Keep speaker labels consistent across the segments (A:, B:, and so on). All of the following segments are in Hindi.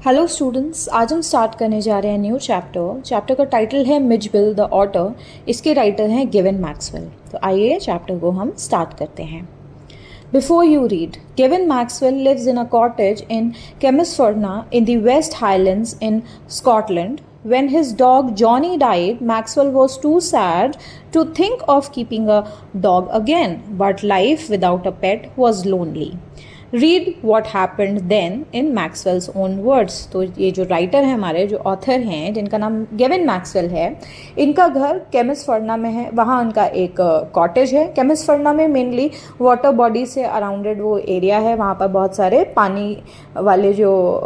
A: हेलो स्टूडेंट्स, आज हम स्टार्ट करने जा रहे हैं न्यू चैप्टर का टाइटल है मिचबिल द ऑटर। इसके राइटर हैं गिवन मैक्सवेल। तो आइए चैप्टर को हम स्टार्ट करते हैं। Before you read, Gavin Maxwell lives in a cottage in Camusfearna in the West Highlands in Scotland. When his dog Johnny died, Maxwell was too sad to think of keeping a dog again, but life without a pet was lonely. Read what happened then in Maxwell's own words. तो ये जो राइटर हैं हमारे, जो ऑथर हैं, जिनका नाम गेविन मैक्सवेल है, इनका घर केमिसफर्ना में है। वहाँ उनका एक कॉटेज है। केमिसफर्ना में मेनली वाटर बॉडी से अराउंडेड वो एरिया है। वहाँ पर बहुत सारे पानी वाले जो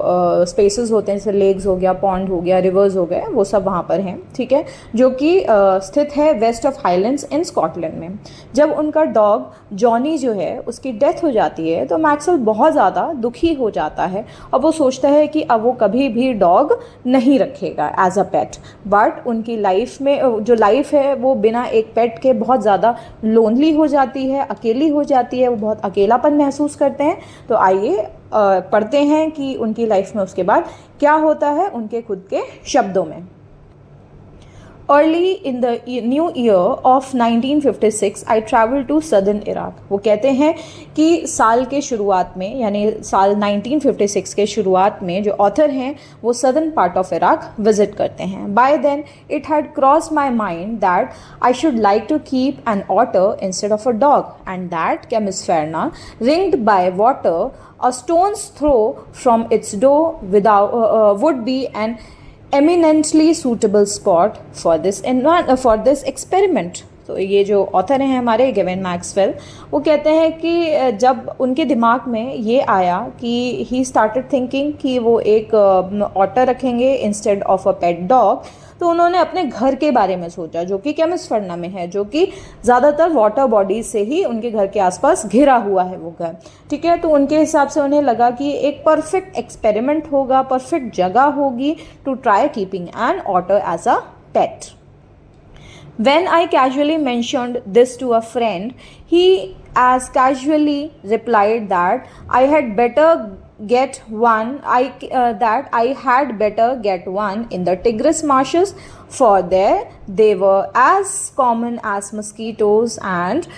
A: स्पेसेस होते हैं, जैसे लेक्स हो गया, पॉन्ड हो गया, रिवर्स हो गए, वो सब वहाँ पर हैं। ठीक है, जो कि स्थित है west of Highlands in Scotland में। जब उनका डॉग जॉनी जो है उसकी डेथ हो जाती है तो मैक्सवेल बहुत ज़्यादा दुखी हो जाता है और वो सोचता है कि अब वो कभी भी डॉग नहीं रखेगा एज अ पेट। बट उनकी लाइफ में जो लाइफ है वो बिना एक पेट के बहुत ज़्यादा लोनली हो जाती है, अकेली हो जाती है। वो बहुत अकेलापन महसूस करते हैं। तो आइए पढ़ते हैं कि उनकी लाइफ में उसके बाद क्या होता है, उनके खुद के शब्दों में। Early in the new year of 1956, I traveled to southern Iraq. वो कहते हैं कि साल के शुरुआत में, यानी साल 1956 के शुरुआत में, जो ऑथर हैं वो southern part of Iraq visit करते हैं। By then, it had crossed my mind that I should like to keep an otter instead of a dog, and that Kemisferna, ringed by water, a stone's throw from its door, would be an eminently suitable spot for this experiment. तो ये जो ऑथर हैं हमारे गिवन मैक्सवेल, वो कहते हैं कि जब उनके दिमाग में ये आया कि ही स्टार्टेड थिंकिंग कि वो एक ऑटर रखेंगे instead of a pet dog, तो उन्होंने अपने घर के बारे में सोचा, जो कि केमिसफर्ना में है, जो कि ज़्यादातर वाटर बॉडीज से ही उनके घर के आसपास घिरा हुआ है वो घर। ठीक है, तो उनके हिसाब से उन्हें लगा कि एक परफेक्ट एक्सपेरिमेंट होगा, परफेक्ट जगह होगी to try keeping an otter as a pet. When I casually mentioned this to a friend, he as casually replied that I had better get one in the Tigris marshes, for there they were as common as mosquitoes and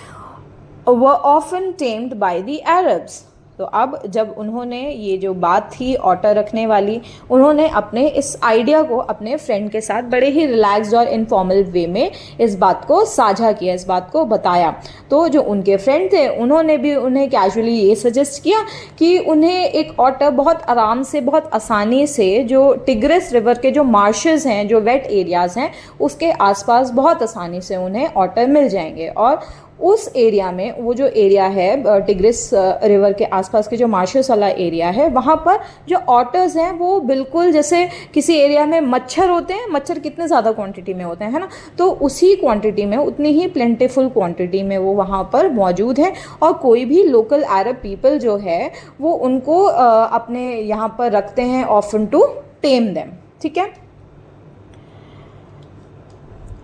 A: were often tamed by the Arabs. तो अब जब उन्होंने ये जो बात थी ऑटर रखने वाली, उन्होंने अपने इस आइडिया को अपने फ्रेंड के साथ बड़े ही रिलैक्स्ड और इनफॉर्मल वे में इस बात को साझा किया, इस बात को बताया। तो जो उनके फ्रेंड थे उन्होंने भी उन्हें कैजुअली ये सजेस्ट किया कि उन्हें एक ऑटर बहुत आराम से, बहुत आसानी से, जो टिग्रिस रिवर के जो मार्शेस हैं, जो वेट एरियाज़ हैं, उसके आसपास बहुत आसानी से उन्हें ऑटर मिल जाएंगे। और उस एरिया में, वो जो एरिया है टिग्रिस रिवर के आसपास के जो मार्शेस वाला एरिया है, वहाँ पर जो ऑटर्स हैं वो बिल्कुल जैसे किसी एरिया में मच्छर होते हैं, मच्छर कितने ज़्यादा क्वांटिटी में होते हैं, है ना, तो उसी क्वांटिटी में, उतनी ही प्लेंटिफुल क्वांटिटी में वो वहाँ पर मौजूद हैं। और कोई भी लोकल अरब पीपल जो है वो उनको अपने यहाँ पर रखते हैं, ऑफन टू टेम देम। ठीक है,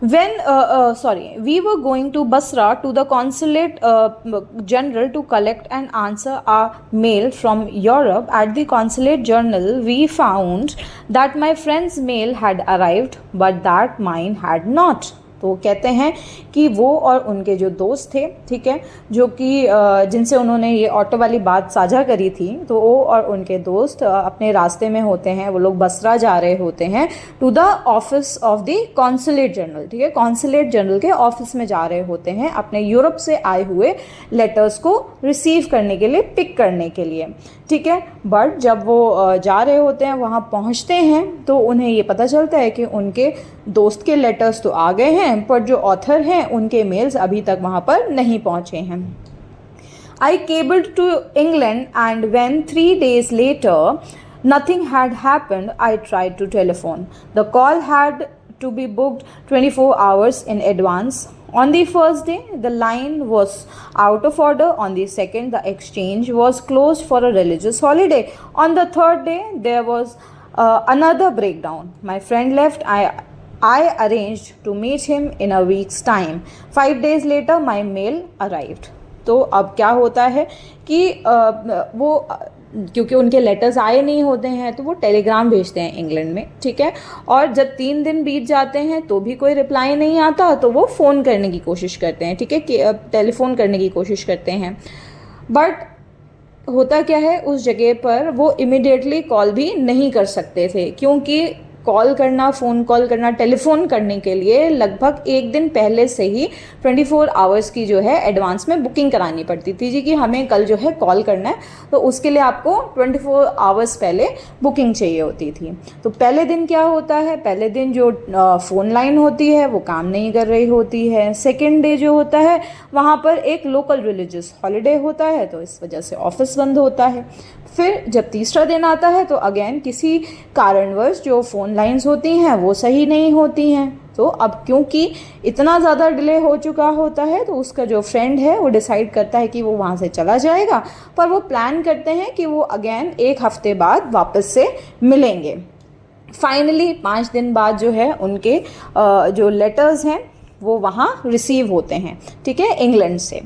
A: we were going to Basra to the consulate general to collect and answer our mail from Europe. At the consulate general, we found that my friend's mail had arrived, but that mine had not. तो कहते हैं कि वो और उनके जो दोस्त थे, ठीक है, जो कि जिनसे उन्होंने ये ऑटो वाली बात साझा करी थी, तो वो और उनके दोस्त अपने रास्ते में होते हैं। वो लोग बसरा जा रहे होते हैं to the office of the consulate general. ठीक है, कॉन्सुलेट जनरल के ऑफिस में जा रहे होते हैं अपने यूरोप से आए हुए लेटर्स को रिसीव करने के लिए, पिक करने के लिए। ठीक है, बट जब वो जा रहे होते हैं, वहाँ पहुँचते हैं, तो उन्हें ये पता चलता है कि उनके दोस्त के लेटर्स तो आ गए हैं, पर जो ऑथर हैं उनके मेल्स अभी तक वहाँ पर नहीं पहुँचे हैं। I cabled to England, and when 3 days later nothing had happened, I tried to telephone. The call had to be booked 24 hours in advance. On the first day, the line was out of order. On the second, the exchange was closed for a religious holiday. On the third day, there was another breakdown. My friend left. I arranged to meet him in a week's time. 5 days later, my mail arrived. तो अब क्या होता है कि वो क्योंकि उनके लेटर्स आए नहीं होते हैं तो वो टेलीग्राम भेजते हैं इंग्लैंड में, ठीक है। और जब 3 दिन बीत जाते हैं तो भी कोई रिप्लाई नहीं आता तो वो फ़ोन करने की कोशिश करते हैं, ठीक है, कि टेलीफोन करने की कोशिश करते हैं। बट होता क्या है, उस जगह पर वो इमिडिएटली कॉल भी नहीं कर सकते थे, क्योंकि कॉल करना, फ़ोन कॉल करना, टेलीफोन करने के लिए लगभग 1 दिन पहले से ही 24 आवर्स की जो है एडवांस में बुकिंग करानी पड़ती थी जी, कि हमें कल जो है कॉल करना है, तो उसके लिए आपको 24 आवर्स पहले बुकिंग चाहिए होती थी। तो पहले दिन क्या होता है, पहले दिन जो फ़ोन लाइन होती है वो काम नहीं कर रही होती है। सेकेंड डे जो होता है वहाँ पर एक लोकल रिलीजियस हॉलीडे होता है, तो इस वजह से ऑफिस बंद होता है। फिर जब तीसरा दिन आता है तो अगेन किसी कारणवश जो फ़ोन लाइंस होती हैं वो सही नहीं होती हैं। तो अब क्योंकि इतना ज़्यादा डिले हो चुका होता है तो उसका जो फ्रेंड है वो डिसाइड करता है कि वो वहाँ से चला जाएगा, पर वो प्लान करते हैं कि वो अगेन 1 हफ्ते बाद वापस से मिलेंगे। फाइनली 5 दिन बाद जो है उनके जो लेटर्स हैं वो वहाँ रिसीव होते हैं, ठीक है, इंग्लैंड से।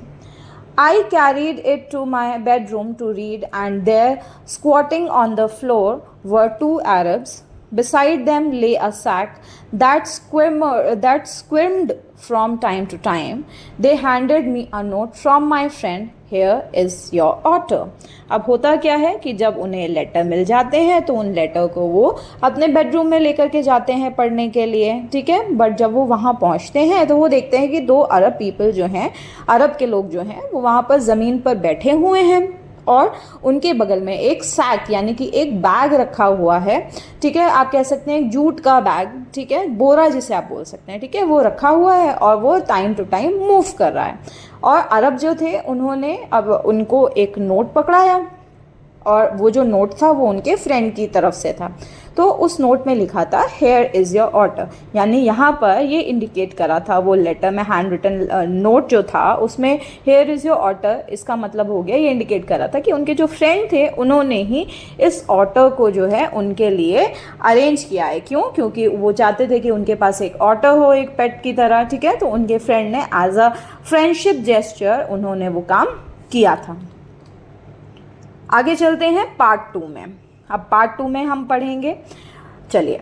A: I carried it to my bedroom to read, and there, squatting on the floor, were 2 Arabs. Beside them lay a sack that squirmed from time to time. They handed me a note from my friend. Here is your order. अब होता क्या है कि जब उन्हें लेटर मिल जाते हैं तो उन लेटर को वो अपने बेडरूम में लेकर के जाते हैं पढ़ने के लिए, ठीक है। बट जब वो वहाँ पहुँचते हैं तो वो देखते हैं कि 2 अरब पीपल जो हैं, अरब के लोग जो हैं, वो वहाँ पर ज़मीन पर बैठे हुए हैं और उनके बगल में एक सैक यानी कि एक बैग रखा हुआ है, ठीक है। आप कह सकते हैं एक जूट का बैग, ठीक है, बोरा जिसे आप बोल सकते हैं, ठीक है, वो रखा हुआ है और वो टाइम टू टाइम मूव कर रहा है। और अरब जो थे उन्होंने अब उनको एक नोट पकड़ाया और वो जो नोट था वो उनके फ्रेंड की तरफ से था। तो उस नोट में लिखा था हेयर इज़ योर ऑर्डर, यानी यहाँ पर ये इंडिकेट करा था, वो लेटर में हैंड रिटन नोट जो था उसमें हेयर इज़ योर ऑर्डर, इसका मतलब हो गया, ये इंडिकेट करा था कि उनके जो फ्रेंड थे उन्होंने ही इस ऑर्डर को जो है उनके लिए अरेंज किया है। क्यों? क्योंकि वो चाहते थे कि उनके पास एक ऑर्डर हो, एक पेट की तरह, ठीक है। तो उनके फ्रेंड ने एज अ फ्रेंडशिप जेस्चर उन्होंने वो काम किया था। आगे चलते हैं पार्ट 2 में। अब पार्ट 2 में हम पढ़ेंगे, चलिए।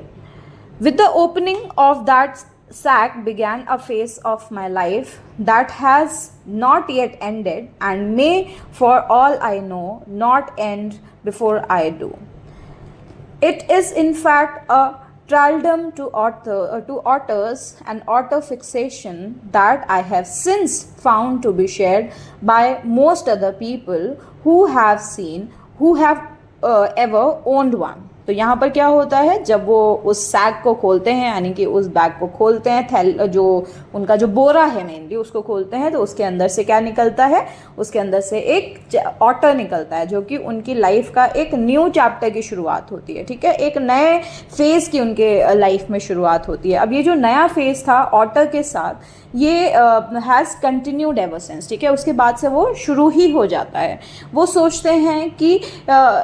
A: With the opening of that sack began a phase of my life that has not yet ended and may, for all I know, not end before I do. It is in fact a thraldom to authors and author fixation that I have since found to be shared by most other people who have ever owned one. तो यहाँ पर क्या होता है, जब वो उस सैक को खोलते हैं यानी कि उस बैग को खोलते हैं, जो उनका जो बोरा है मेनली उसको खोलते हैं, तो उसके अंदर से क्या निकलता है, उसके अंदर से एक ऑटर निकलता है जो कि उनकी लाइफ का एक न्यू चैप्टर की शुरुआत होती है, ठीक है, एक नए फेज़ की उनके लाइफ में शुरुआत होती है। अब ये जो नया फेज़ था ऑटर के साथ, ये हैज़ कंटिन्यूड एवर सिंस, ठीक है, उसके बाद से वो शुरू ही हो जाता है। वो सोचते हैं कि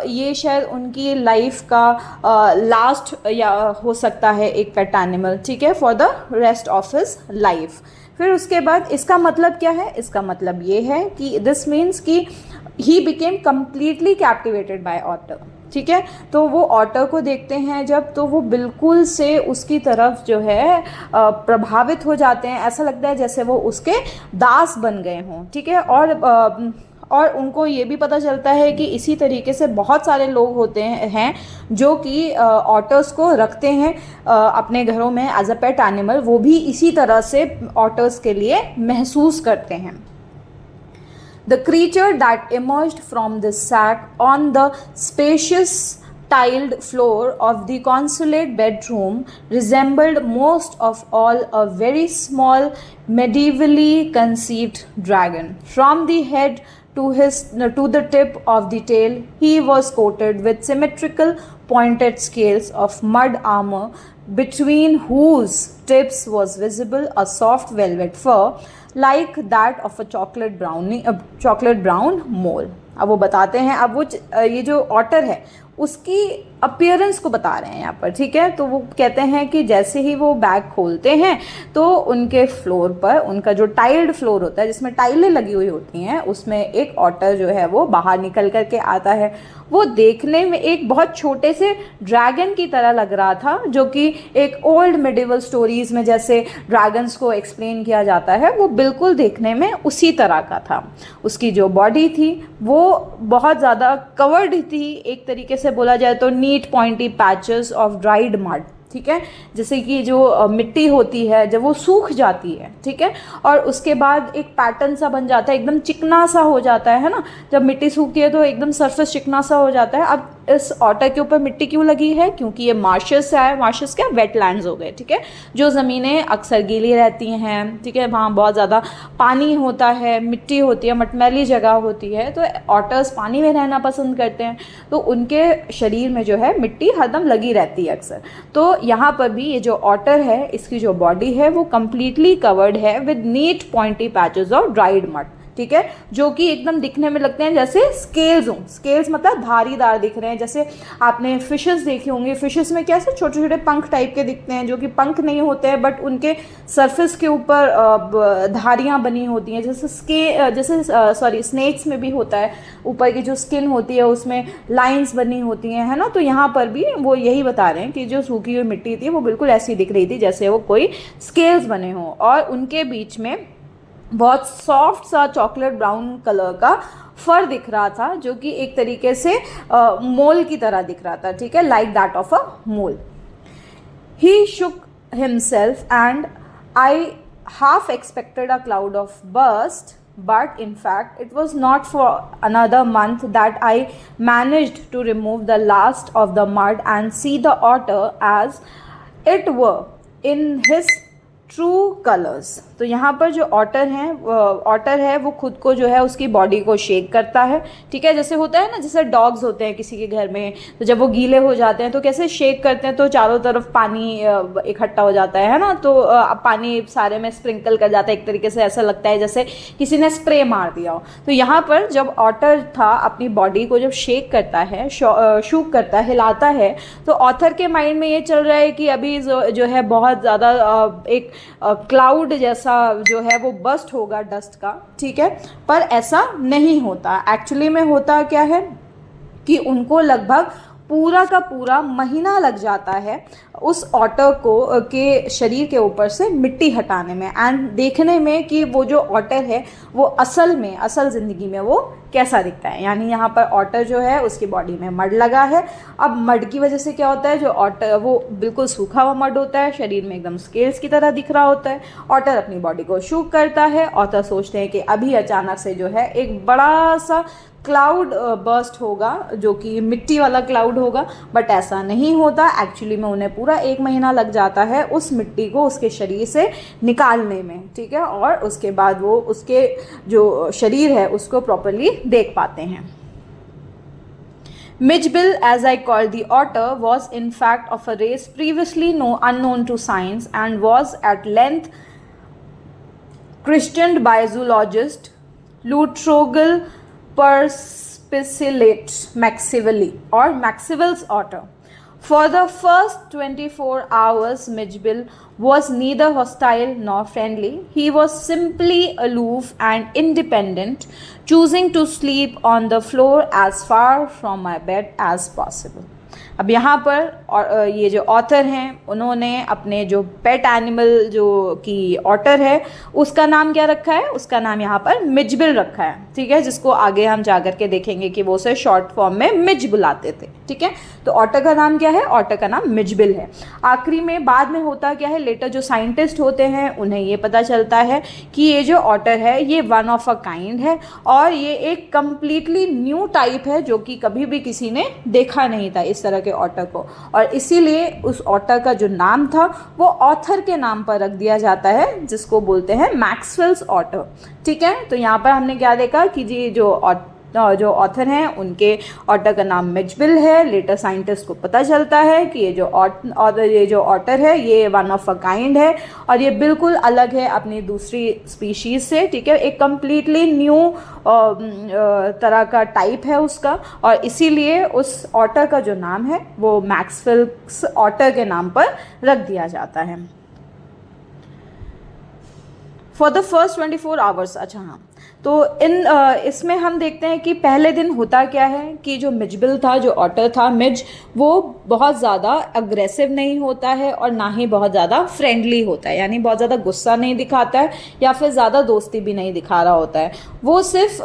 A: ये शायद उनकी लाइफ का लास्ट या हो सकता है एक पेट एनिमल, ठीक है, for the rest of his life. फिर उसके बाद इसका मतलब क्या है, इसका मतलब ये है कि दिस मीन्स कि he became completely captivated by otter, ठीक है। तो वो ऑटर को देखते हैं जब, तो वो बिल्कुल से उसकी तरफ जो है प्रभावित हो जाते हैं, ऐसा लगता है जैसे वो उसके दास बन गए हों, ठीक है। और उनको ये भी पता चलता है कि इसी तरीके से बहुत सारे लोग होते हैं जो कि ऑटर्स को रखते हैं अपने घरों में एज अ पेट एनिमल, वो भी इसी तरह से ऑटर्स के लिए महसूस करते हैं। The creature that emerged from the sack on the spacious tiled floor of the consulate bedroom resembled most of all a very small medievally conceived dragon. From the head to the tip of the tail, he was coated with symmetrical pointed scales of mud armor, between whose tips was visible a soft velvet fur like that of a chocolate brown mole. अब वो बताते हैं, अब वो ये जो ऑटर है उसकी अपीयरेंस को बता रहे हैं यहाँ पर, ठीक है। तो वो कहते हैं कि जैसे ही वो बैग खोलते हैं तो उनके फ्लोर पर, उनका जो टाइल्ड फ्लोर होता है जिसमें टाइलें लगी हुई होती हैं, उसमें एक ऑटर जो है वो बाहर निकल करके आता है। वो देखने में एक बहुत छोटे से ड्रैगन की तरह लग रहा था, जो कि एक ओल्ड मिडिवल स्टोरीज में जैसे ड्रैगन्स को एक्सप्लेन किया जाता है, वो बिल्कुल देखने में उसी तरह का था। उसकी जो बॉडी थी वो बहुत ज़्यादा कवर्ड थी, एक तरीके से बोला जाए तो neat pointy patches of dried mud, ठीक है। जैसे कि जो मिट्टी होती है जब वो सूख जाती है, ठीक है, और उसके बाद एक पैटर्न सा बन जाता है, एकदम चिकना सा हो जाता है ना। जब मिट्टी सूखती है तो एकदम सरफेस चिकना सा हो जाता है। अब इस ऑटर के ऊपर मिट्टी क्यों लगी है? क्योंकि ये मार्शेस है, मार्शेस क्या, वेटलैंड्स हो गए, ठीक है, जो ज़मीनें अक्सर गीली रहती हैं, ठीक है, वहाँ बहुत ज़्यादा पानी होता है, मिट्टी होती है, मटमैली जगह होती है, तो ऑटर्स पानी में रहना पसंद करते हैं, तो उनके शरीर में जो है मिट्टी हरदम लगी रहती है अक्सर। तो यहाँ पर भी ये जो ऑटर है, इसकी जो बॉडी है वो कम्प्लीटली कवर्ड है with neat pointy patches of dried mud, ठीक है, जो कि एकदम दिखने में लगते हैं जैसे स्केल्स हों। स्केल्स मतलब धारीदार दिख रहे हैं, जैसे आपने फिशेस देखी होंगी, फिशेस में कैसे छोटे छोटे पंख टाइप के दिखते हैं, जो कि पंख नहीं होते हैं बट उनके सरफेस के ऊपर धारियां बनी होती हैं, जैसे स्नेक्स में भी होता है, ऊपर की जो स्किन होती है उसमें लाइंस बनी होती हैं, है ना। तो यहाँ पर भी वो यही बता रहे हैं कि जो सूखी हुई मिट्टी थी वो बिल्कुल ऐसी दिख रही थी जैसे वो कोई स्केल्स बने हों, और उनके बीच में बहुत सॉफ्ट सा चॉकलेट ब्राउन कलर का फर दिख रहा था, जो कि एक तरीके से मोल की तरह दिख रहा था, ठीक है, like that of a mole. He shook himself and I half expected a cloud of burst, but in fact it was not for another month that I managed to remove the last of the mud and see the otter as it were in his true colours. तो यहाँ पर जो ऑटर है वो खुद को जो है उसकी बॉडी को शेक करता है, ठीक है, जैसे होता है ना, जैसे डॉग्स होते हैं किसी के घर में, तो जब वो गीले हो जाते हैं तो कैसे शेक करते हैं, तो चारों तरफ पानी इकट्ठा हो जाता है ना, तो पानी सारे में स्प्रिंकल कर जाता है, एक तरीके से ऐसा लगता है जैसे किसी ने स्प्रे मार दिया हो। तो यहाँ पर जब ऑटर था अपनी बॉडी को जब शेक करता है, शूक करता है, हिलाता है, तो ऑथर के माइंड में ये चल रहा है कि अभी जो है बहुत ज़्यादा एक क्लाउड जैसा जो है वो बस्ट होगा डस्ट का, ठीक है, पर ऐसा नहीं होता। एक्चुअली में होता क्या है कि उनको लगभग पूरा का पूरा महीना लग जाता है उस ऑटर को के शरीर के ऊपर से मिट्टी हटाने में, एंड देखने में कि वो जो ऑटर है वो असल ज़िंदगी में वो कैसा दिखता है। यानी यहाँ पर ऑटर जो है उसकी बॉडी में मड लगा है। अब मड की वजह से क्या होता है, जो ऑटर वो बिल्कुल सूखा हुआ मड होता है, शरीर में एकदम स्केल्स की तरह दिख रहा होता है। ऑटर अपनी बॉडी को शूक करता है। ऑटर सोचते हैं कि अभी अचानक से जो है एक बड़ा सा क्लाउड बर्स्ट होगा, जो कि मिट्टी वाला क्लाउड होगा, बट ऐसा नहीं होता। एक्चुअली में उन्हें पूरा 1 महीना लग जाता है उस मिट्टी को उसके शरीर से निकालने में, ठीक है, और उसके बाद वो उसके जो शरीर है उसको प्रॉपरली देख पाते हैं। Midgebill, as I call the otter, was in fact of a race previously unknown to science and was at length christened by zoologist Lutrogel perspicillate Maxwelli or Maxwell's otter. For the first 24 hours, Midgebill was neither hostile nor friendly. He was simply aloof and independent, choosing to sleep on the floor as far from my bed as possible. अब यहाँ पर ये जो ऑथर हैं उन्होंने अपने जो पेट एनिमल जो कि ऑटर है उसका नाम क्या रखा है, उसका नाम यहाँ पर मिजबिल रखा है, ठीक है, जिसको आगे हम जाकर के देखेंगे कि वो उसे शॉर्ट फॉर्म में मिज बुलाते थे, ठीक है। तो ऑटर का नाम क्या है, ऑटर का नाम मिजबिल है। आखिरी में बाद में होता क्या है, लेटर जो साइंटिस्ट होते हैं उन्हें ये पता चलता है कि ये जो ऑटर है ये वन ऑफ अ काइंड है और ये एक कम्प्लीटली न्यू टाइप है जो कि कभी भी किसी ने देखा नहीं था इस तरह के ऑटर को, और इसीलिए उस ऑटर का जो नाम था वो ऑथर के नाम पर रख दिया जाता है जिसको बोलते हैं मैक्सवेल्स ऑटर, ठीक है। तो यहाँ पर हमने क्या देखा कि जी जो जो ऑथर हैं उनके ऑटर का नाम मिचबिल है। लेटर साइंटिस्ट को पता चलता है कि ये जो ऑटर है ये वन ऑफ अ काइंड है और ये बिल्कुल अलग है अपनी दूसरी स्पीशीज़ से, ठीक है, एक कम्प्लीटली न्यू तरह का टाइप है उसका, और इसीलिए उस ऑटर का जो नाम है वो मैक्सवेल्स ऑटर के नाम पर रख दिया जाता है। फॉर द फर्स्ट 24 आवर्स, अच्छा हाँ, तो इसमें हम देखते हैं कि पहले दिन होता क्या है कि जो मिचबिल था, जो ऑटर था मिज, वो बहुत ज़्यादा अग्रेसिव नहीं होता है और ना ही बहुत ज़्यादा फ्रेंडली होता है, यानी बहुत ज़्यादा गुस्सा नहीं दिखाता है या फिर ज़्यादा दोस्ती भी नहीं दिखा रहा होता है। वो सिर्फ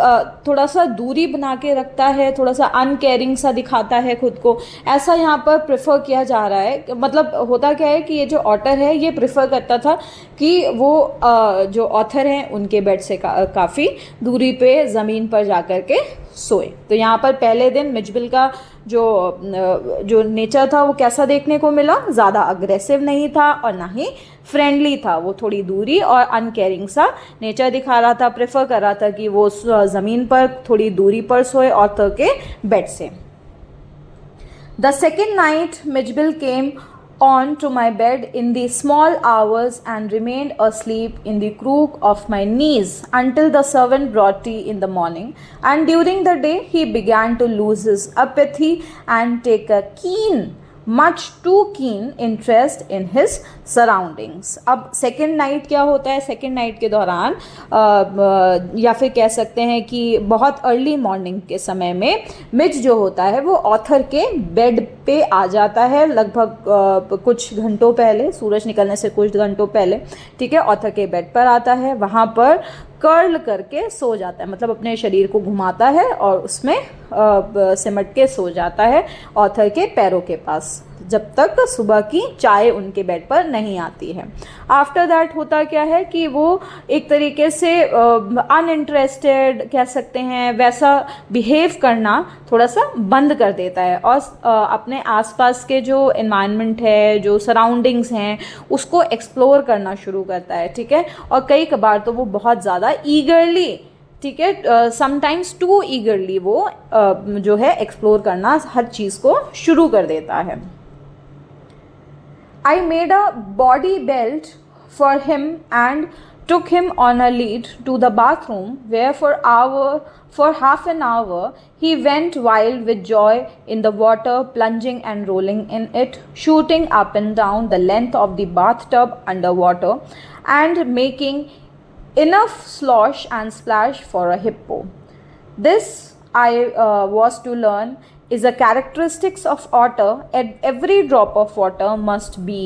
A: थोड़ा सा दूरी बना के रखता है, थोड़ा सा अनकेयरिंग सा दिखाता है खुद को, ऐसा यहाँ पर प्रेफर किया जा रहा है। मतलब होता क्या है कि ये जो ऑटर है ये प्रेफर करता था कि वो जो ऑथर हैं उनके बेड से काफ़ी दूरी पे ज़मीन पर जाकर के सोए। तो यहाँ पर पहले दिन मिचबिल का जो नेचर था वो कैसा देखने को मिला, ज़्यादा अग्रेसिव नहीं था और ना ही फ्रेंडली था, वो थोड़ी दूरी और अनकेयरिंग सा नेचर दिखा रहा था, प्रेफर कर रहा था कि वो ज़मीन पर थोड़ी दूरी पर सोए ऑथर के बेड से। The second night Mijbil came on to my bed in the small hours and remained asleep in the crook of my knees until the servant brought tea in the morning, and during the day he began to lose his apathy and take a much too keen interest in his surroundings। अब सेकेंड नाइट क्या होता है, सेकेंड नाइट के दौरान या फिर कह सकते हैं कि बहुत अर्ली मॉर्निंग के समय में मिच जो होता है वो ऑथर के बेड पे आ जाता है, लगभग कुछ घंटों पहले, सूरज निकलने से कुछ घंटों पहले, ठीक है, ऑथर के बेड पर आता है, वहाँ पर कर्ल करके सो जाता है, मतलब अपने शरीर को घुमाता है और उसमें सिमट के सो जाता है ऑथर के पैरों के पास, जब तक सुबह की चाय उनके बेड पर नहीं आती है। आफ्टर दैट होता क्या है कि वो एक तरीके से अनइंटरेस्टेड कह सकते हैं, वैसा बिहेव करना थोड़ा सा बंद कर देता है और अपने आसपास के जो एनवायरनमेंट है, जो सराउंडिंग्स हैं, उसको एक्सप्लोर करना शुरू करता है, ठीक है, और कई कबार तो वो बहुत ज़्यादा ईगरली, ठीक है, समटाइम्स टू ईगरली वो जो है एक्सप्लोर करना हर चीज़ को शुरू कर देता है। I made a body belt for him and took him on a lead to the bathroom, where for half an hour he went wild with joy in the water, plunging and rolling in it, shooting up and down the length of the bathtub underwater, and making enough slosh and splash for a hippo. This I was to learn is a characteristics of otter, and every drop of water must be,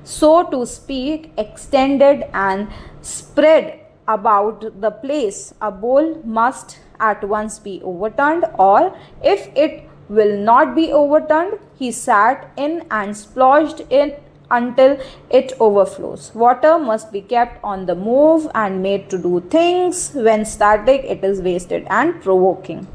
A: so to speak, extended and spread about the place. A bowl must at once be overturned, or if it will not be overturned, he sat in and splashed it until it overflows. Water must be kept on the move and made to do things. When static, it is wasted and provoking.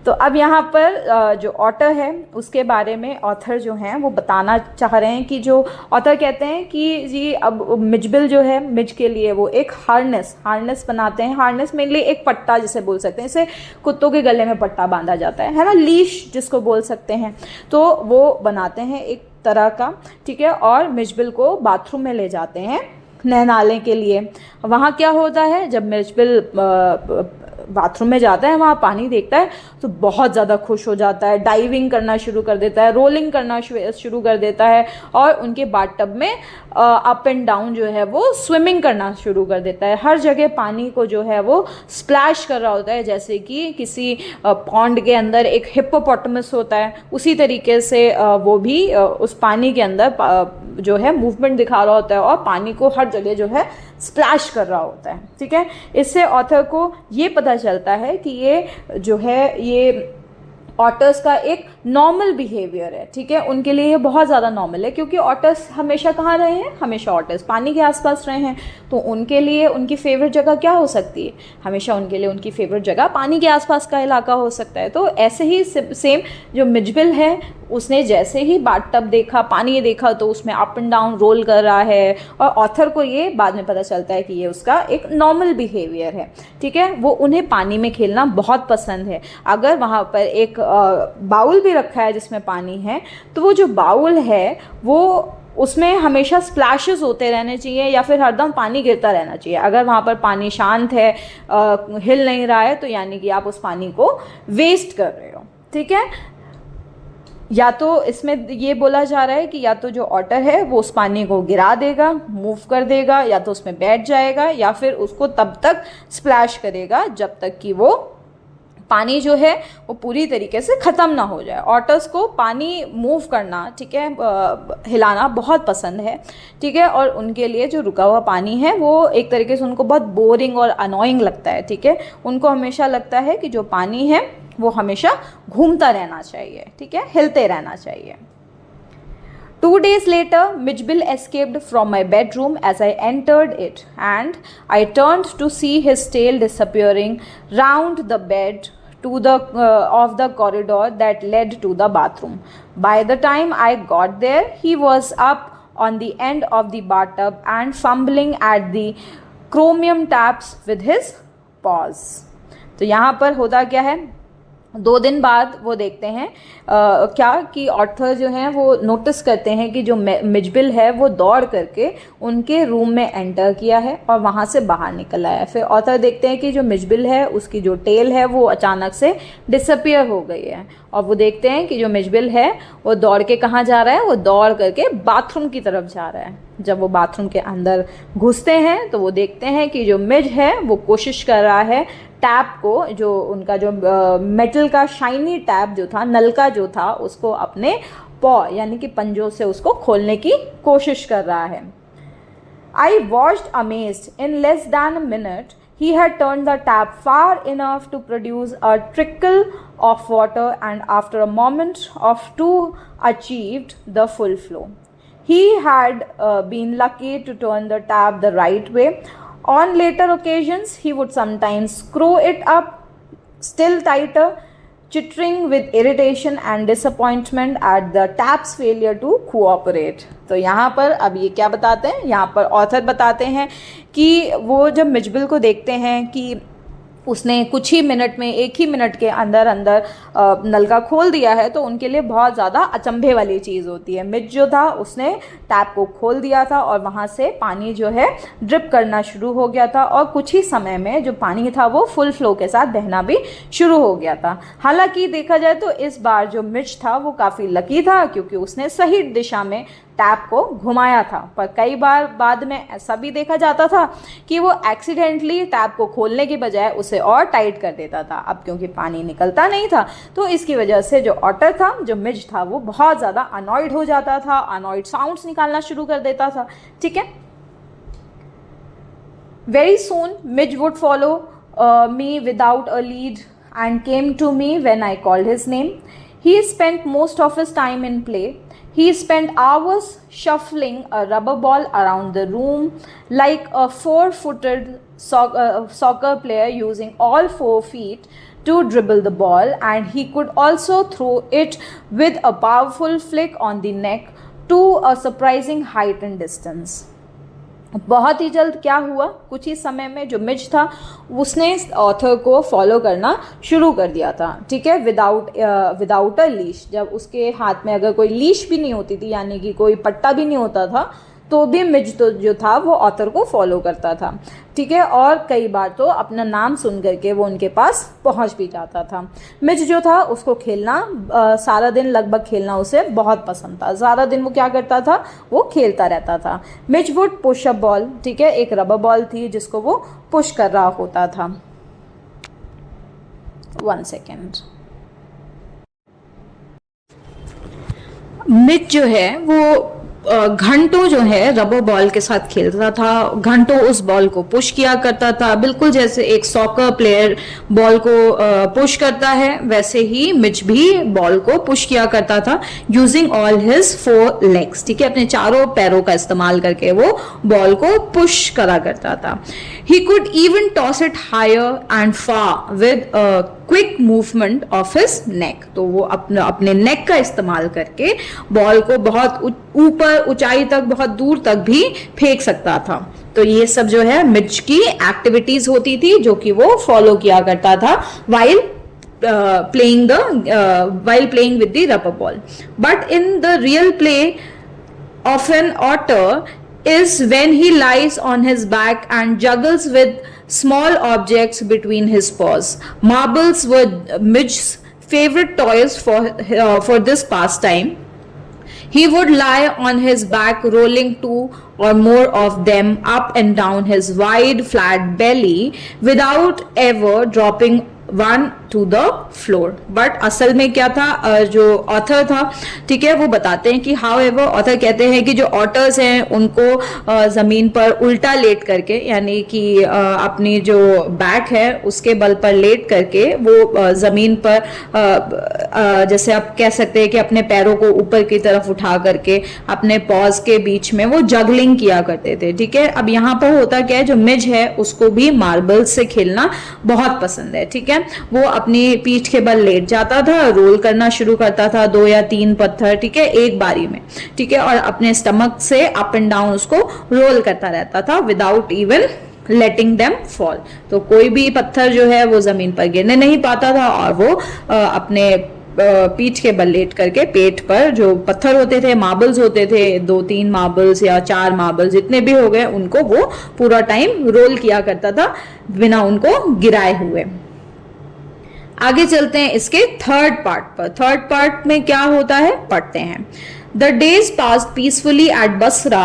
A: तो अब यहाँ पर जो ऑटर है उसके बारे में ऑथर जो हैं वो बताना चाह रहे हैं कि जो ऑथर कहते हैं कि जी अब मिचबिल जो है, मिच के लिए वो एक हार्नेस बनाते हैं। हार्नेस मेनली एक पट्टा जिसे बोल सकते हैं, इसे कुत्तों के गले में पट्टा बांधा जाता है ना, लीश जिसको बोल सकते हैं, तो वो बनाते हैं एक तरह का, ठीक है, और मिचबिल को बाथरूम में ले जाते हैं नहलाने के लिए। वहाँ क्या होता है, जब मिचबिल बाथरूम में जाता है, वहाँ पानी देखता है तो बहुत ज़्यादा खुश हो जाता है, डाइविंग करना शुरू कर देता है, रोलिंग करना शुरू कर देता है और उनके बाथटब में अप एंड डाउन जो है वो स्विमिंग करना शुरू कर देता है। हर जगह पानी को जो है वो स्प्लैश कर रहा होता है, जैसे कि किसी पॉन्ड के अंदर एक हिप्पोपोटामस होता है, उसी तरीके से वो भी उस पानी के अंदर जो है मूवमेंट दिखा रहा होता है और पानी को हर जगह जो है स्प्लैश कर रहा होता है, ठीक है। इससे ऑथर को ये पता चलता है कि ये जो है ये ऑटर्स का एक नॉर्मल बिहेवियर है, ठीक है, उनके लिए ये बहुत ज़्यादा नॉर्मल है, क्योंकि ऑटर्स हमेशा कहाँ रहे हैं, हमेशा ऑटर्स पानी के आसपास रहे हैं, तो उनके लिए उनकी फेवरेट जगह क्या हो सकती है, हमेशा उनके लिए उनकी फेवरेट जगह पानी के आसपास का इलाका हो सकता है। तो ऐसे ही सेम जो मिजबिल है, उसने जैसे ही बाथटब देखा, पानी देखा, तो उसमें अप एंड डाउन रोल कर रहा है, और ऑथर को ये बाद में पता चलता है कि ये उसका एक नॉर्मल बिहेवियर है, ठीक है। वो उन्हें पानी में खेलना बहुत पसंद है। अगर वहाँ पर एक बाउल भी रखा है जिसमें पानी है, तो वो जो बाउल है वो उसमें हमेशा स्प्लैशेस होते रहने चाहिए, या फिर हरदम पानी गिरता रहना चाहिए। अगर वहाँ पर पानी शांत है, हिल नहीं रहा है, तो यानी कि आप उस पानी को वेस्ट कर रहे हो, ठीक है। या तो इसमें ये बोला जा रहा है कि या तो जो ऑटर है वो उस पानी को गिरा देगा, मूव कर देगा, या तो उसमें बैठ जाएगा, या फिर उसको तब तक स्प्लैश करेगा जब तक कि वो पानी जो है वो पूरी तरीके से ख़त्म ना हो जाए। ऑटर्स को पानी मूव करना, ठीक है, हिलाना बहुत पसंद है, ठीक है, और उनके लिए जो रुका हुआ पानी है वो एक तरीके से उनको बहुत बोरिंग और अनोइंग लगता है, ठीक है। उनको हमेशा लगता है कि जो पानी है वो हमेशा घूमता रहना चाहिए, ठीक है, हिलते रहना चाहिए। 2 days later, Mijbil escaped from my bedroom as I entered it, and I turned to see his tail disappearing round the bed to the of the corridor that led to the bathroom. By the time I got there, he was up on the end of the bathtub and fumbling at the chromium taps with his paws. तो यहाँ पर होता क्या है, 2 दिन बाद वो देखते हैं क्या कि ऑथर जो हैं वो नोटिस करते हैं कि जो मिजबिल है वो दौड़ करके उनके रूम में एंटर किया है और वहाँ से बाहर निकल आया है। फिर ऑथर देखते हैं कि जो मिजबिल है उसकी जो टेल है वो अचानक से डिसअपियर हो गई है, और वो देखते हैं कि जो मिजबिल है वो दौड़ के कहाँ जा रहा है, वो दौड़ करके बाथरूम की तरफ जा रहा है। जब वो बाथरूम के अंदर घुसते हैं तो वो देखते हैं कि जो मिज है वो कोशिश कर रहा है टैप को, जो उनका जो मेटल का शाइनी टैप जो था, नलका जो था, उसको अपने पॉ यानी कि पंजों से उसको खोलने की कोशिश कर रहा है। I watched amazed. In less than a minute, he had turned the tap far enough to produce a trickle of water, and after a moment of two, achieved the full flow. He had been lucky to turn the tap the right way. On later occasions, he would sometimes screw it up still tighter, chittering with irritation and disappointment at the tap's failure to cooperate. तो यहाँ पर अब ये क्या बताते हैं, यहाँ पर ऑथर बताते हैं कि वो जब मिजबिल को देखते हैं कि उसने कुछ ही मिनट में, 1 ही मिनट के अंदर अंदर नलका खोल दिया है, तो उनके लिए बहुत ज़्यादा अचंभे वाली चीज़ होती है। मिज जो था उसने टैप को खोल दिया था और वहाँ से पानी जो है ड्रिप करना शुरू हो गया था, और कुछ ही समय में जो पानी था वो फुल फ्लो के साथ बहना भी शुरू हो गया था। हालांकि देखा जाए तो इस बार जो मिज था वो काफ़ी लकी था, क्योंकि उसने सही दिशा में टैप को घुमाया था। पर कई बार बाद में ऐसा भी देखा जाता था कि वो एक्सीडेंटली टैप को खोलने की बजाय उसे और टाइट कर देता था। अब क्योंकि पानी निकलता नहीं था, तो इसकी वजह से जो ऑटर था, जो मिज था, वो बहुत ज़्यादा अनॉयड हो जाता था, अनॉयड साउंड्स निकालना शुरू कर देता था, ठीक है। Very soon Mij would follow me without a lead and came to me when I called his name. He spent most of his time in play. He spent hours shuffling a rubber ball around the room like a 4-footed soccer player, using all 4 feet to dribble the ball, and he could also throw it with a powerful flick on the neck to a surprising height and distance. बहुत ही जल्द क्या हुआ, कुछ ही समय में जो मिज था उसने ऑथर को फॉलो करना शुरू कर दिया था, ठीक है, विदाउट अ लीश। जब उसके हाथ में अगर कोई लीश भी नहीं होती थी, यानी कि कोई पट्टा भी नहीं होता था, तो भी मिज तो जो था वो ऑथर को फॉलो करता था, ठीक है, और कई बार तो अपना नाम सुन करके वो उनके पास पहुंच भी जाता था। मिज जो था उसको खेलना सारा दिन लगभग खेलना उसे बहुत पसंद था। सारा दिन वो क्या करता था, वो खेलता रहता था। मिज वुड पुश अ बॉल, ठीक है, एक रबर बॉल थी जिसको वो पुश कर रहा होता था। 1 सेकेंड। मिज जो है वो घंटों जो है रबर बॉल के साथ खेलता था, घंटों उस बॉल को पुश किया करता था, बिल्कुल जैसे एक सॉकर प्लेयर बॉल को पुश करता है वैसे ही मिच भी बॉल को पुश किया करता था यूजिंग ऑल हिज 4 लेग्स। ठीक है, अपने चारों पैरों का इस्तेमाल करके वो बॉल को पुश करा करता था। He could even toss it higher and far with quick movement of his neck. तो वो अपने नेक का इस्तेमाल करके बॉल को बहुत ऊपर ऊंचाई तक, बहुत दूर तक भी फेंक सकता था। तो ये सब जो है मिच की एक्टिविटीज होती थी जो कि वो फॉलो किया करता था while playing with the rubber ball. But in the real play of an otter is when he lies on his back and juggles with small objects between his paws. Marbles were Midge's favorite toys for this pastime. He would lie on his back, rolling 2 or more of them up and down his wide, flat belly without ever dropping one two the floor. But असल में क्या था, जो ऑथर था, ठीक है, वो बताते हैं कि हाउ एवर ऑथर कहते हैं कि जो ऑटर्स हैं उनको जमीन पर उल्टा लेट करके, यानी कि अपनी जो बैक है उसके बल पर लेट करके वो जमीन पर जैसे आप कह सकते हैं कि अपने पैरों को ऊपर की तरफ उठा करके अपने पॉज के बीच में वो जगलिंग किया करते थे। ठीक है, अब यहाँ पर होता क्या है, जो मिज है उसको भी मार्बल से खेलना बहुत पसंद है। ठीक है, वो अपनी पीठ के बल लेट जाता था, रोल करना शुरू करता था 2 या 3 पत्थर, ठीक है, एक बारी में। ठीक है, और अपने स्टमक से अप एंड डाउन उसको रोल करता रहता था without even letting them fall. तो कोई भी पत्थर जो है वो जमीन पर गिरने नहीं पाता था और वो अपने पीठ के बल लेट करके पेट पर जो पत्थर होते थे, मार्बल्स होते थे, 2-3 मार्बल्स या 4 मार्बल्स जितने भी हो गए, उनको वो पूरा टाइम रोल किया करता था बिना उनको गिराए हुए। आगे चलते हैं इसके थर्ड पार्ट पर। थर्ड पार्ट में क्या होता है पढ़ते हैं। The days passed peacefully at Basra,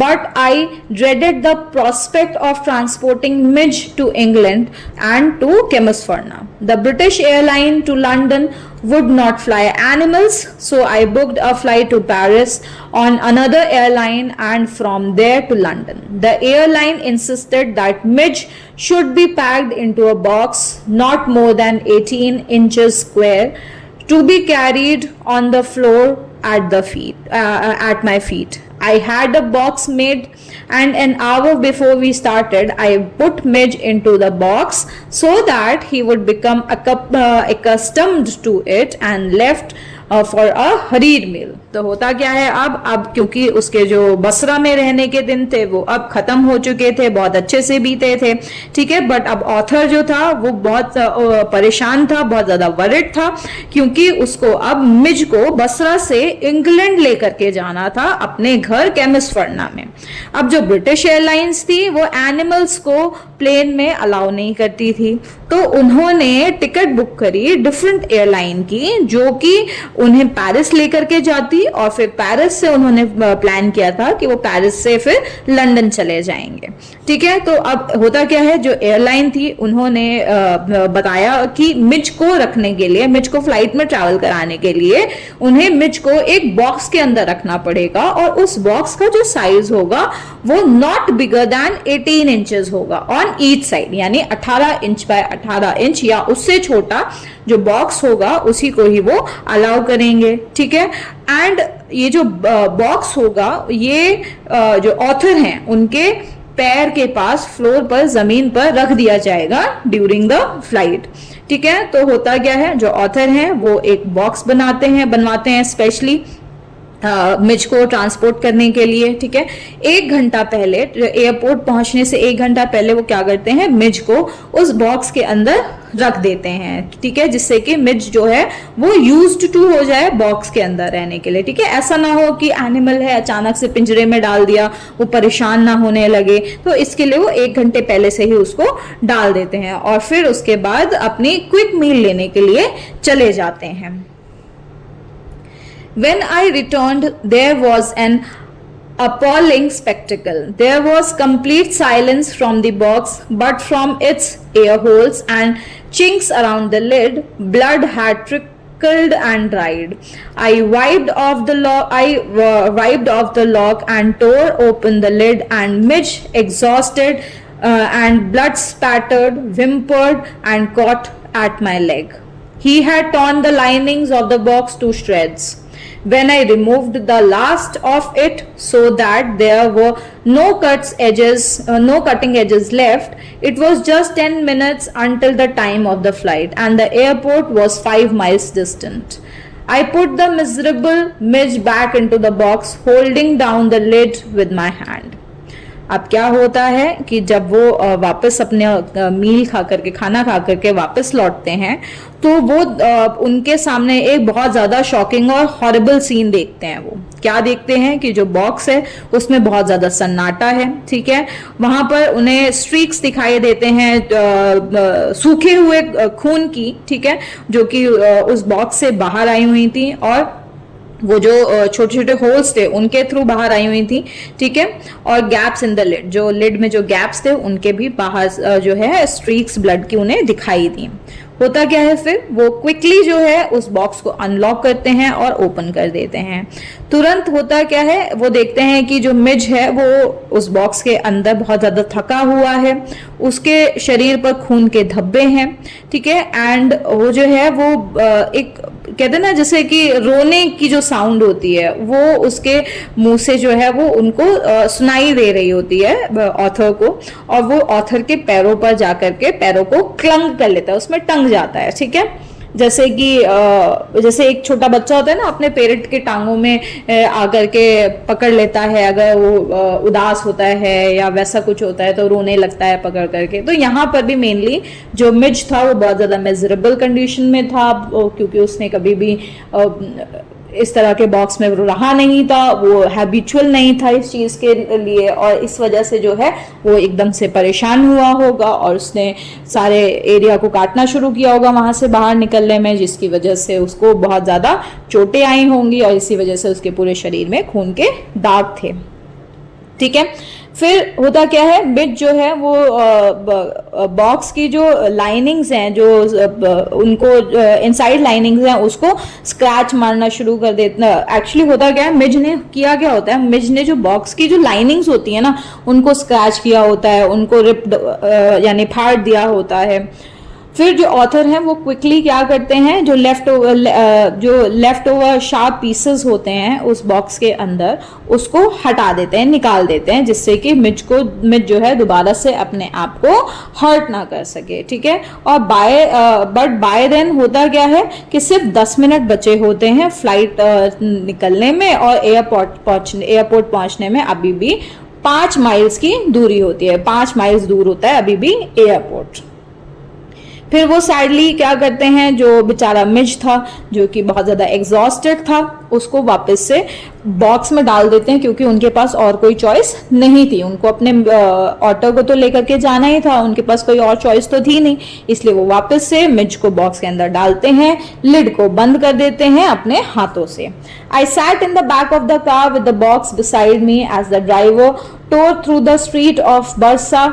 A: but I dreaded the prospect of transporting Midge to England and to Chelmsford. The British airline to London would not fly animals, so I booked a flight to Paris on another airline and from there to London. The airline insisted that Midge should be packed into a box not more than 18 inches square to be carried on the floor at my feet. I had a box made, and an hour before we started, I put Midge into the box so that he would become accustomed to it and left for a hurried meal. तो होता क्या है, अब क्योंकि उसके जो बसरा में रहने के दिन थे वो अब खत्म हो चुके थे, बहुत अच्छे से बीते थे। ठीक है, बट अब ऑथर जो था वो बहुत परेशान था, बहुत ज्यादा वरिड था, क्योंकि उसको अब मिज को बसरा से इंग्लैंड लेकर के जाना था अपने घर केमिस्फर्ड में। अब जो ब्रिटिश एयरलाइंस थी वो एनिमल्स को प्लेन में अलाउ नहीं करती थी, तो उन्होंने टिकट बुक करी डिफरेंट एयरलाइन की जो कि उन्हें पेरिस लेकर के जाती, और फिर पेरिस से उन्होंने प्लान किया था कि वो पेरिस से फिर लंदन चले जाएंगे। ठीक है, तो अब होता क्या है, जो एयरलाइन थी उन्होंने बताया कि मिज को रखने के लिए, मिज को फ्लाइट में ट्रैवल कराने के लिए उन्हें मिज को एक बॉक्स के अंदर रखना पड़ेगा, और उस बॉक्स का जो साइज होगा वो नॉट बिगर देन 18 इंचेस होगा ऑन ईच साइड, यानी 18 इंच बाय 18 इंच या उससे छोटा जो बॉक्स होगा उसी को ही वो अलाउ करेंगे। ठीक है, एंड ये जो बॉक्स होगा ये जो ऑथर हैं उनके पैर के पास फ्लोर पर, जमीन पर रख दिया जाएगा ड्यूरिंग द फ्लाइट। ठीक है, तो होता क्या है, जो ऑथर हैं वो एक बॉक्स बनवाते हैं स्पेशली मिज को ट्रांसपोर्ट करने के लिए। ठीक है, 1 घंटा पहले, एयरपोर्ट पहुंचने से 1 घंटा पहले वो क्या करते हैं, मिज को उस बॉक्स के अंदर रख देते हैं। ठीक है, जिससे कि मिज जो है वो यूज्ड टू हो जाए बॉक्स के अंदर रहने के लिए। ठीक है, ऐसा ना हो कि एनिमल है अचानक से पिंजरे में डाल दिया, वो परेशान ना होने लगे, तो इसके लिए वो 1 घंटे पहले से ही उसको डाल देते हैं और फिर उसके बाद अपनी क्विक मील लेने के लिए चले जाते हैं। When I returned, there was an appalling spectacle. There was complete silence from the box, but from its air holes and chinks around the lid, blood had pickled and dried. I wiped off the lock. Wiped off the lock and tore open the lid. And Midge, exhausted and blood spattered, whimpered and caught at my leg. He had torn the linings of the box to shreds. When I removed the last of it so that there were no cutting edges left, it was just 10 minutes until the time of the flight, and the airport was 5 miles distant. I put the miserable Midge back into the box, holding down the lid with my hand. अब क्या होता है कि जब वो वापस अपने मील खा करके, खाना खा करके वापस लौटते हैं, तो वो उनके सामने एक बहुत ज़्यादा शॉकिंग और हॉरिबल सीन देखते हैं। वो क्या देखते हैं कि जो बॉक्स है उसमें बहुत ज़्यादा सन्नाटा है, ठीक है। वहाँ पर उन्हें स्ट्रीक्स दिखाई देते हैं सूखे हुए खून की, ठीक है, जो कि उस बॉक्स से बाहर आई हुई थी, और वो जो छोटे छोटे होल्स थे उनके थ्रू बाहर आई हुई थी, ठीक है। और गैप्स इन द लिड, जो लिड में जो गैप्स थे उनके भी बाहर जो है स्ट्रीक्स ब्लड की उन्हें दिखाई दी। होता क्या है फिर, वो क्विकली जो है उस बॉक्स को अनलॉक करते हैं और ओपन कर देते हैं। तुरंत होता क्या है, वो देखते हैं कि जो मिज है वो उस बॉक्स के अंदर बहुत ज़्यादा थका हुआ है, उसके शरीर पर खून के धब्बे हैं, ठीक है। एंड वो जो है वो एक कहते हैं ना जैसे कि रोने की जो साउंड होती है वो उसके मुंह से जो है वो उनको सुनाई दे रही होती है ऑथर को, और वो ऑथर के पैरों पर जाकर के पैरों को क्लंग कर लेता है, उसमें टंग जाता है, ठीक है। जैसे कि जैसे एक छोटा बच्चा होता है ना, अपने पेरेंट के टांगों में आकर के पकड़ लेता है अगर वो उदास होता है या वैसा कुछ होता है तो रोने लगता है पकड़ करके। तो यहाँ पर भी मेनली जो मिज था वो बहुत ज़्यादा मेजरेबल कंडीशन में था, क्योंकि उसने कभी भी इस तरह के बॉक्स में रहा नहीं था, वो हैबिचुअल नहीं था इस चीज़ के लिए, और इस वजह से जो है वो एकदम से परेशान हुआ होगा और उसने सारे एरिया को काटना शुरू किया होगा वहाँ से बाहर निकलने में, जिसकी वजह से उसको बहुत ज़्यादा चोटें आई होंगी और इसी वजह से उसके पूरे शरीर में खून के दाग थे, ठीक है। फिर होता क्या है, मिज जो है वो बॉक्स की जो लाइनिंग्स हैं, जो उनको इनसाइड लाइनिंग्स हैं, उसको स्क्रैच मारना शुरू कर देते हैं। एक्चुअली होता क्या है, मिज ने किया क्या होता है, मिज ने जो बॉक्स की जो लाइनिंग्स होती है ना उनको स्क्रैच किया होता है, उनको रिप्ड यानी फाड़ दिया होता है। फिर जो ऑथर हैं वो क्विकली क्या करते हैं, जो लेफ्ट ओवर शार्प पीसेस होते हैं उस बॉक्स के अंदर उसको हटा देते हैं, निकाल देते हैं, जिससे कि मिज जो है दोबारा से अपने आप को हर्ट ना कर सके, ठीक है। और बाय देन होता क्या है कि सिर्फ 10 मिनट बचे होते हैं फ्लाइट निकलने में, और एयरपोर्ट पहुंचने में अभी भी 5 माइल्स की दूरी होती है, 5 माइल्स दूर होता है अभी भी एयरपोर्ट। फिर वो सैडली क्या करते हैं, जो बेचारा मिज था जो कि बहुत ज़्यादा एग्जॉस्टेड था, उसको वापस से बॉक्स में डाल देते हैं, क्योंकि उनके पास और कोई चॉइस नहीं थी। उनको अपने ऑटो को तो लेकर के जाना ही था, उनके पास कोई और चॉइस तो थी नहीं, इसलिए वो वापस से मिज को बॉक्स के अंदर डालते हैं, लिड को बंद कर देते हैं अपने हाथों से। I sat in the back of the car with the box beside me as the driver tore through the street of Bursa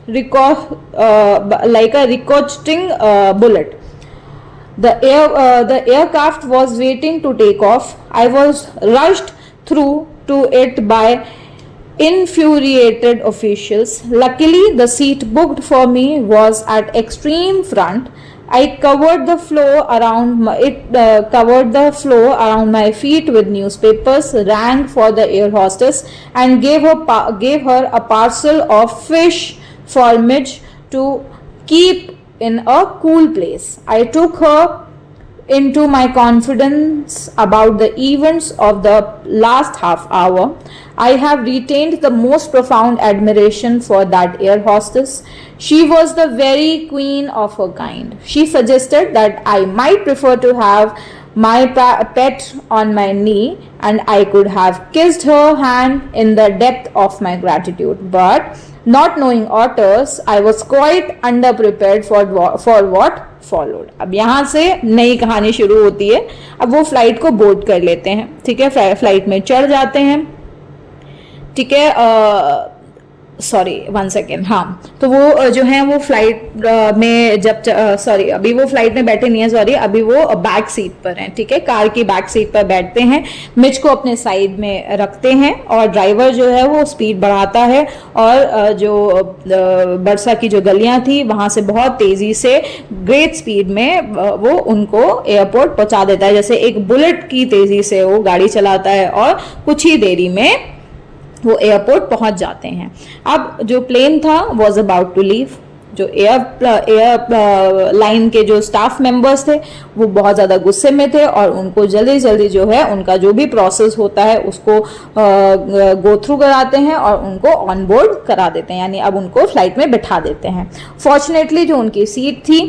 A: like a ricocheting bullet. The aircraft was waiting to take off. I was rushed through to it by infuriated officials. Luckily, the seat booked for me was at extreme front. I covered the floor around my feet with newspapers, rang for the air hostess, and gave her a parcel of fish for Midge to keep in a cool place. I took her into my confidence about the events of the last half hour. I have retained the most profound admiration for that air hostess. She was the very queen of her kind. She suggested that I might prefer to have my pet on my knee, and I could have kissed her hand in the depth of my gratitude. But not knowing otters, I was quite underprepared for what followed. अब यहाँ से नई कहानी शुरू होती है। अब वो फ्लाइट को बोर्ड कर लेते हैं, ठीक है, फ्लाइट में चढ़ जाते हैं, ठीक है। सॉरी 1 सेकेंड, हाँ, तो वो जो है वो फ्लाइट में जब सॉरी अभी वो फ्लाइट में बैठे नहीं है, सॉरी अभी वो बैक सीट पर हैं, ठीक है, कार की बैक सीट पर बैठते हैं, मिज को अपने साइड में रखते हैं और ड्राइवर जो है वो स्पीड बढ़ाता है और जो बरसा की जो गलियां थी वहां से बहुत तेजी से ग्रेट स्पीड में वो उनको एयरपोर्ट पहुंचा देता है, जैसे एक बुलेट की तेजी से वो गाड़ी चलाता है और कुछ ही देरी में वो एयरपोर्ट पहुंच जाते हैं। अब जो प्लेन था वॉज अबाउट टू लीव, जो एयर लाइन के जो स्टाफ मेंबर्स थे वो बहुत ज़्यादा गुस्से में थे और उनको जल्दी जल्दी जो है उनका जो भी प्रोसेस होता है उसको गो थ्रू कराते हैं और उनको ऑन बोर्ड करा देते हैं, यानी अब उनको फ्लाइट में बिठा देते हैं। फॉर्चुनेटली जो उनकी सीट थी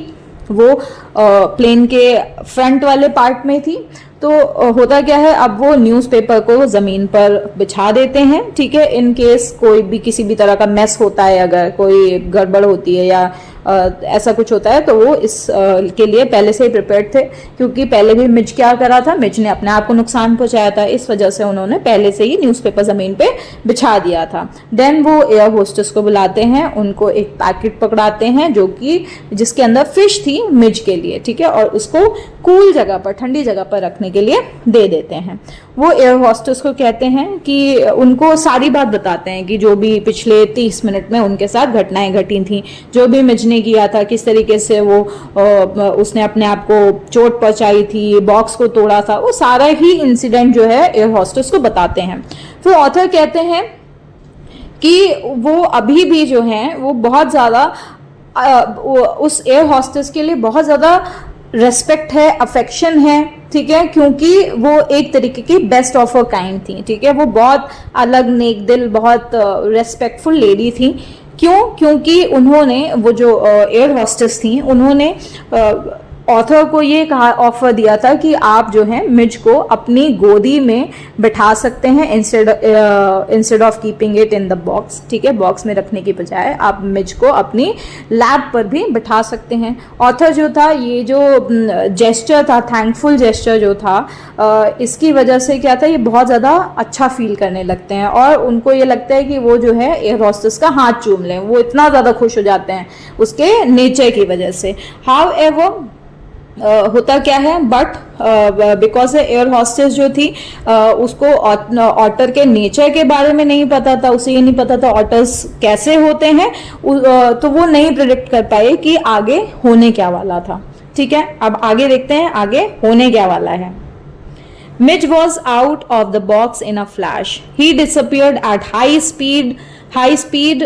A: वो प्लेन के फ्रंट वाले पार्ट में थी, तो होता क्या है अब वो न्यूज़पेपर को ज़मीन पर बिछा देते हैं, ठीक है, इन केस कोई भी किसी भी तरह का मेस होता है, अगर कोई गड़बड़ होती है या ऐसा कुछ होता है तो वो इस के लिए पहले से ही प्रिपेयर्ड थे, क्योंकि पहले भी मिज क्या करा था, मिज ने अपने आप को नुकसान पहुंचाया था, इस वजह से उन्होंने पहले से ही न्यूज़पेपर ज़मीन पे बिछा दिया था। देन वो एयर होस्टेस को बुलाते हैं, उनको एक पैकेट पकड़ाते हैं जो कि जिसके अंदर फिश थी मिज के लिए, ठीक है, और उसको कूल जगह पर, ठंडी जगह पर रखने के लिए दे देते हैं। वो एयर होस्टेस को कहते हैं कि उनको सारी बात बताते हैं कि जो भी पिछले 30 मिनट में उनके साथ घटनाएं घटी थी, जो भी मिज ने किया था, किस तरीके से वो उसने अपने आप को चोट पहुंचाई थी, बॉक्स को तोड़ा था, वो सारा ही इंसिडेंट जो है एयर होस्टेस को बताते हैं। फिर ऑथर कहते हैं कि वो अभी भी जो है वो बहुत ज़्यादा उस एयर होस्टेस के लिए बहुत ज़्यादा रेस्पेक्ट है, अफेक्शन है, ठीक है, क्योंकि वो एक तरीके की बेस्ट ऑफ अ काइंड थी, ठीक है, वो बहुत अलग, नेक दिल, बहुत रेस्पेक्टफुल लेडी थी। क्यों? क्योंकि उन्होंने वो जो एयर होस्टेस थी उन्होंने ऑथर को ये कहा, ऑफर दिया था कि आप जो है मिज को अपनी गोदी में बिठा सकते हैं instead of keeping it in the box, ठीक है, बॉक्स में रखने की बजाय आप मिज को अपनी लैप पर भी बिठा सकते हैं। ऑथर जो था ये जो जेस्चर था, थैंकफुल जेस्चर जो था, इसकी वजह से क्या था, ये बहुत ज़्यादा अच्छा फील करने लगते हैं और उनको ये लगता है कि वो जो है एयर होस्टेस का हाथ चूम लें, वो इतना ज़्यादा खुश हो जाते हैं उसके नेचर की वजह से। हाउएवर होता क्या है, बट बिकॉज एयर हॉस्टेस जो थी उसको ऑटर के नेचर के बारे में नहीं पता था, उसे ये नहीं पता था ऑटर्स कैसे होते हैं, तो वो नहीं प्रिडिक्ट कर पाए कि आगे होने क्या वाला था, ठीक है। अब आगे देखते हैं आगे होने क्या वाला है। Midge was out of the box in a flash. He disappeared at high speed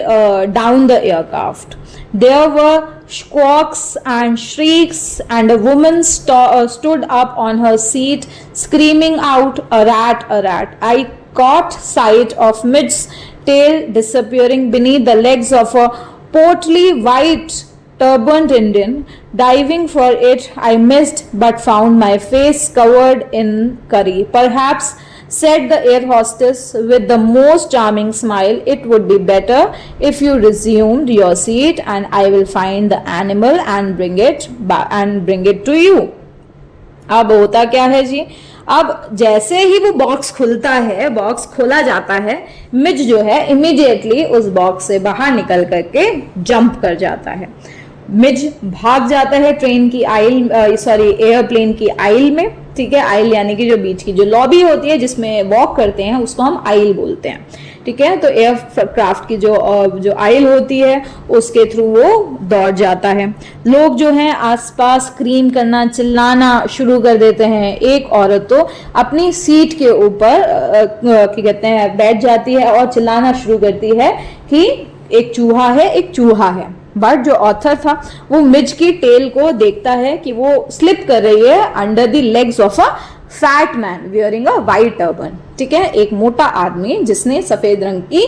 A: down the aircraft. There were squawks and shrieks, and a woman stood up on her seat, screaming out, "A rat, a rat!" I caught sight of Midge's tail disappearing beneath the legs of a portly white turbaned Indian. Diving for it, I missed but found my face covered in curry. "Perhaps," said the air hostess with the most charming smile, "it would be better if you resumed your seat, and I will find the animal and bring it to you." अब होता क्या है जी, अब जैसे ही वो बॉक्स खुलता है, बॉक्स खोला जाता है, मिज जो है इमीडिएटली उस बॉक्स से बाहर निकल करके जंप कर जाता है। मिज भाग जाता है ट्रेन की एयरप्लेन की आइल में, ठीक है, आइल यानी कि जो बीच की जो लॉबी होती है जिसमें वॉक करते हैं उसको हम आइल बोलते हैं, ठीक है। तो एयरक्राफ्ट की जो आइल होती है उसके थ्रू वो दौड़ जाता है। लोग जो हैं आसपास स्क्रीम करना, चिल्लाना शुरू कर देते हैं। एक औरत तो अपनी सीट के ऊपर क्या कहते हैं बैठ जाती है और चिल्लाना शुरू करती है कि एक चूहा है, एक चूहा है। बट जो ऑथर था वो मिज की टेल को देखता है कि वो स्लिप कर रही है under the legs of a fat man wearing a white turban, ठीक है, एक मोटा आदमी जिसने सफेद रंग की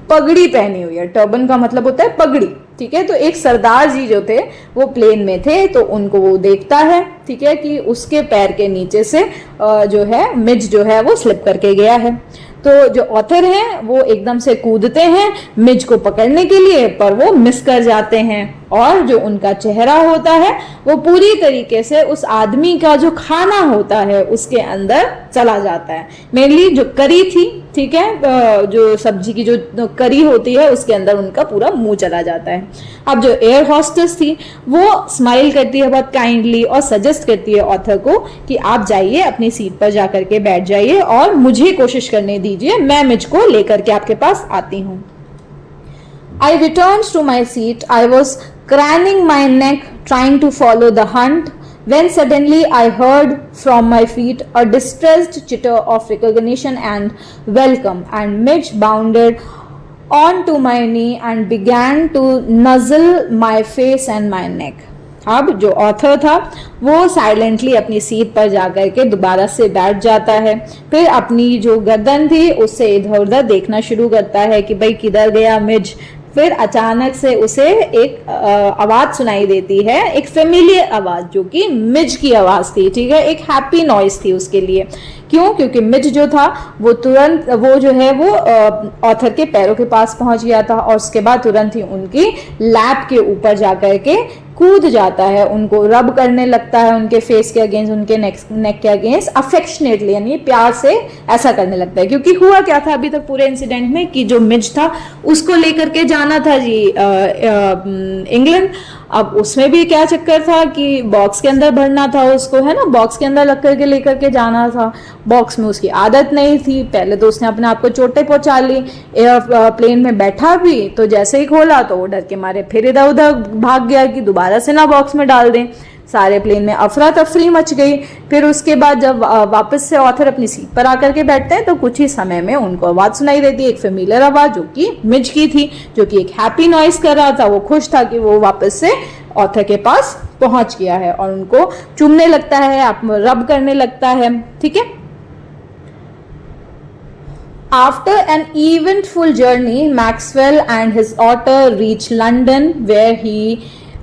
A: पगड़ी पहनी हुई है। टर्बन का मतलब होता है पगड़ी, ठीक है। तो एक सरदार जी जो थे वो प्लेन में थे, तो उनको वो देखता है, ठीक है, कि उसके पैर के नीचे से जो है मिज जो है वो स्लिप करके गया है। तो जो ऑथर हैं वो एकदम से कूदते हैं मिज को पकड़ने के लिए, पर वो मिस कर जाते हैं और जो उनका चेहरा होता है वो पूरी तरीके से उस आदमी का जो खाना होता है उसके अंदर चला जाता है। मेनली जो करी थी, ठीक है, जो सब्जी की जो करी होती है उसके अंदर उनका पूरा मुंह चला जाता है। अब जो एयर हॉस्टेस थी वो स्माइल करती है बहुत काइंडली और सजेस्ट करती है ऑथर को कि आप जाइए अपनी सीट पर जाकर के बैठ जाइए और मुझे कोशिश करने दीजिए, मैं मिज को लेकर के आपके पास आती हूँ। I returned to my seat. I was craning my neck trying to follow the hunt when suddenly I heard from my feet a distressed chitter of recognition and welcome, and Midge bounded onto my knee and began to nuzzle my face and my neck. अब जो ऑथर था वो साइलेंटली अपनी सीट पर जाकर के दोबारा से बैठ जाता है, फिर अपनी जो गर्दन थी उससे इधर उधर देखना शुरू करता है कि भाई किधर गया मिज। फिर अचानक से उसे एक आवाज सुनाई देती है, एक फेमिलियर आवाज जो कि मिज की आवाज थी, ठीक है, एक हैप्पी नॉइस थी उसके लिए। क्यों? क्योंकि मिज जो था वो तुरंत वो जो है वो ऑथर के पैरों के पास पहुंच गया था और उसके बाद तुरंत ही उनकी लैप के ऊपर जाकर के कूद जाता है, उनको रब करने लगता है उनके फेस के अगेंस्ट, उनके नेक के अगेंस्ट अफेक्शनेटली, यानी प्यार से ऐसा करने लगता है। क्योंकि हुआ क्या था अभी तक पूरे इंसिडेंट में कि जो मिज था उसको लेकर के जाना था जी इंग्लैंड। अब उसमें भी क्या चक्कर था कि बॉक्स के अंदर भरना था उसको, है ना, बॉक्स के अंदर रख करके लेकर के जाना था। बॉक्स में उसकी आदत नहीं थी, पहले तो उसने अपने आप को चोटें पहुंचा ली, प्लेन में बैठा भी तो जैसे ही खोला तो वो डर के मारे फिर इधर उधर भाग गया कि दोबारा से ना बॉक्स में डाल दें। सारे प्लेन में अफरा तफरी मच गई। फिर उसके बाद जब वापस से ऑथर अपनी सीट पर आकर के बैठते हैं तो कुछ ही समय में उनको आवाज सुनाई देती है, एक फेमिलियर आवाज जो कि मिज की थी, जो कि एक हैप्पी नॉइस कर रहा था। वो खुश था कि वो वापस से ऑथर के पास पहुंच गया है और उनको चूमने लगता है, आप रब करने लगता है, ठीक है। After an eventful journey, Maxwell and his daughter reach London, where he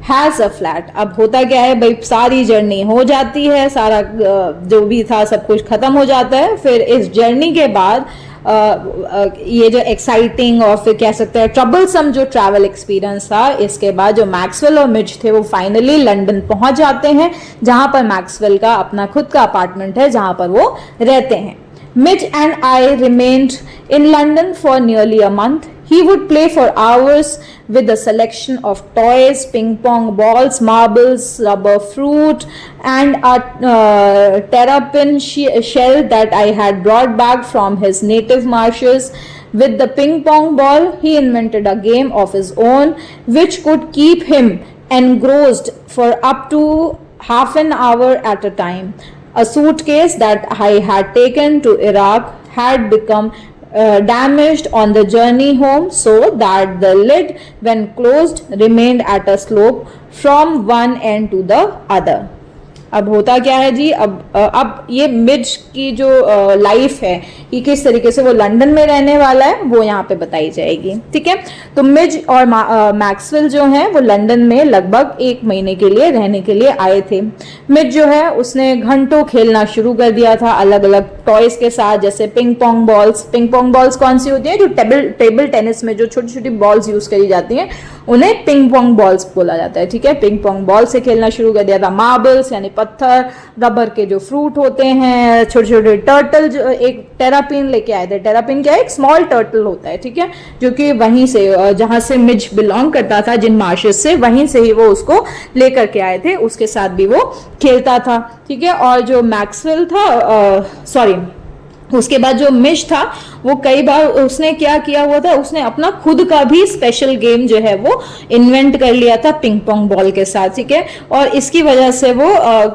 A: has a flat. अब होता क्या है भाई, सारी जर्नी हो जाती है, सारा जो भी था सब कुछ खत्म हो जाता है। फिर इस जर्नी के बाद ये जो एक्साइटिंग और फिर कह सकते हैं ट्रबलसम जो ट्रैवल एक्सपीरियंस था, इसके बाद जो मैक्सवेल और मिज थे वो फाइनली लंदन पहुंच जाते हैं, जहां पर मैक्सवेल का अपना खुद का अपार्टमेंट है जहां पर वो रहते हैं। Midge and I remained in London for nearly a month. He would play for hours with a selection of toys, ping pong balls, marbles, rubber fruit, and a terrapin shell that I had brought back from his native marshes. With the ping pong ball, he invented a game of his own which could keep him engrossed for up to half an hour at a time. A suitcase that I had taken to Iraq had become damaged on the journey home, so that the lid, when closed, remained at a slope from one end to the other. अब होता क्या है जी, अब ये मिज की जो लाइफ है कि किस तरीके से वो लंदन में रहने वाला है वो यहाँ पे बताई जाएगी, ठीक है। तो मिज और मैक्सवेल जो है वो लंदन में लगभग 1 महीने के लिए रहने के लिए आए थे। मिज जो है उसने घंटों खेलना शुरू कर दिया था अलग अलग टॉयज के साथ, जैसे ping pong balls. Ping pong balls कौन सी होती है? जो टेबल टेनिस में जो छोटी छोटी बॉल्स यूज करी जाती हैं उन्हें पिंग पोंग बॉल्स बोला जाता है, ठीक है। पिंग पोंग बॉल से खेलना शुरू कर दिया था। मार्बल्स यानी पत्थर, रबर के जो फ्रूट होते हैं, छोटे छोटे टर्टल, जो एक टेरापिन लेके आए थे। टेरापिन क्या है? एक स्मॉल टर्टल होता है, ठीक है, जो कि वहीं से जहां से मिज बिलोंग करता था, जिन मार्शेस से, वहीं से ही वो उसको लेकर के आए थे, उसके साथ भी वो खेलता था, ठीक है। और जो मैक्सवेल था, उसके बाद जो मिज था वो कई बार उसने क्या किया हुआ था, उसने अपना खुद का भी स्पेशल गेम जो है वो इन्वेंट कर लिया था पिंग पोंग बॉल के साथ, ठीक है। और इसकी वजह से वो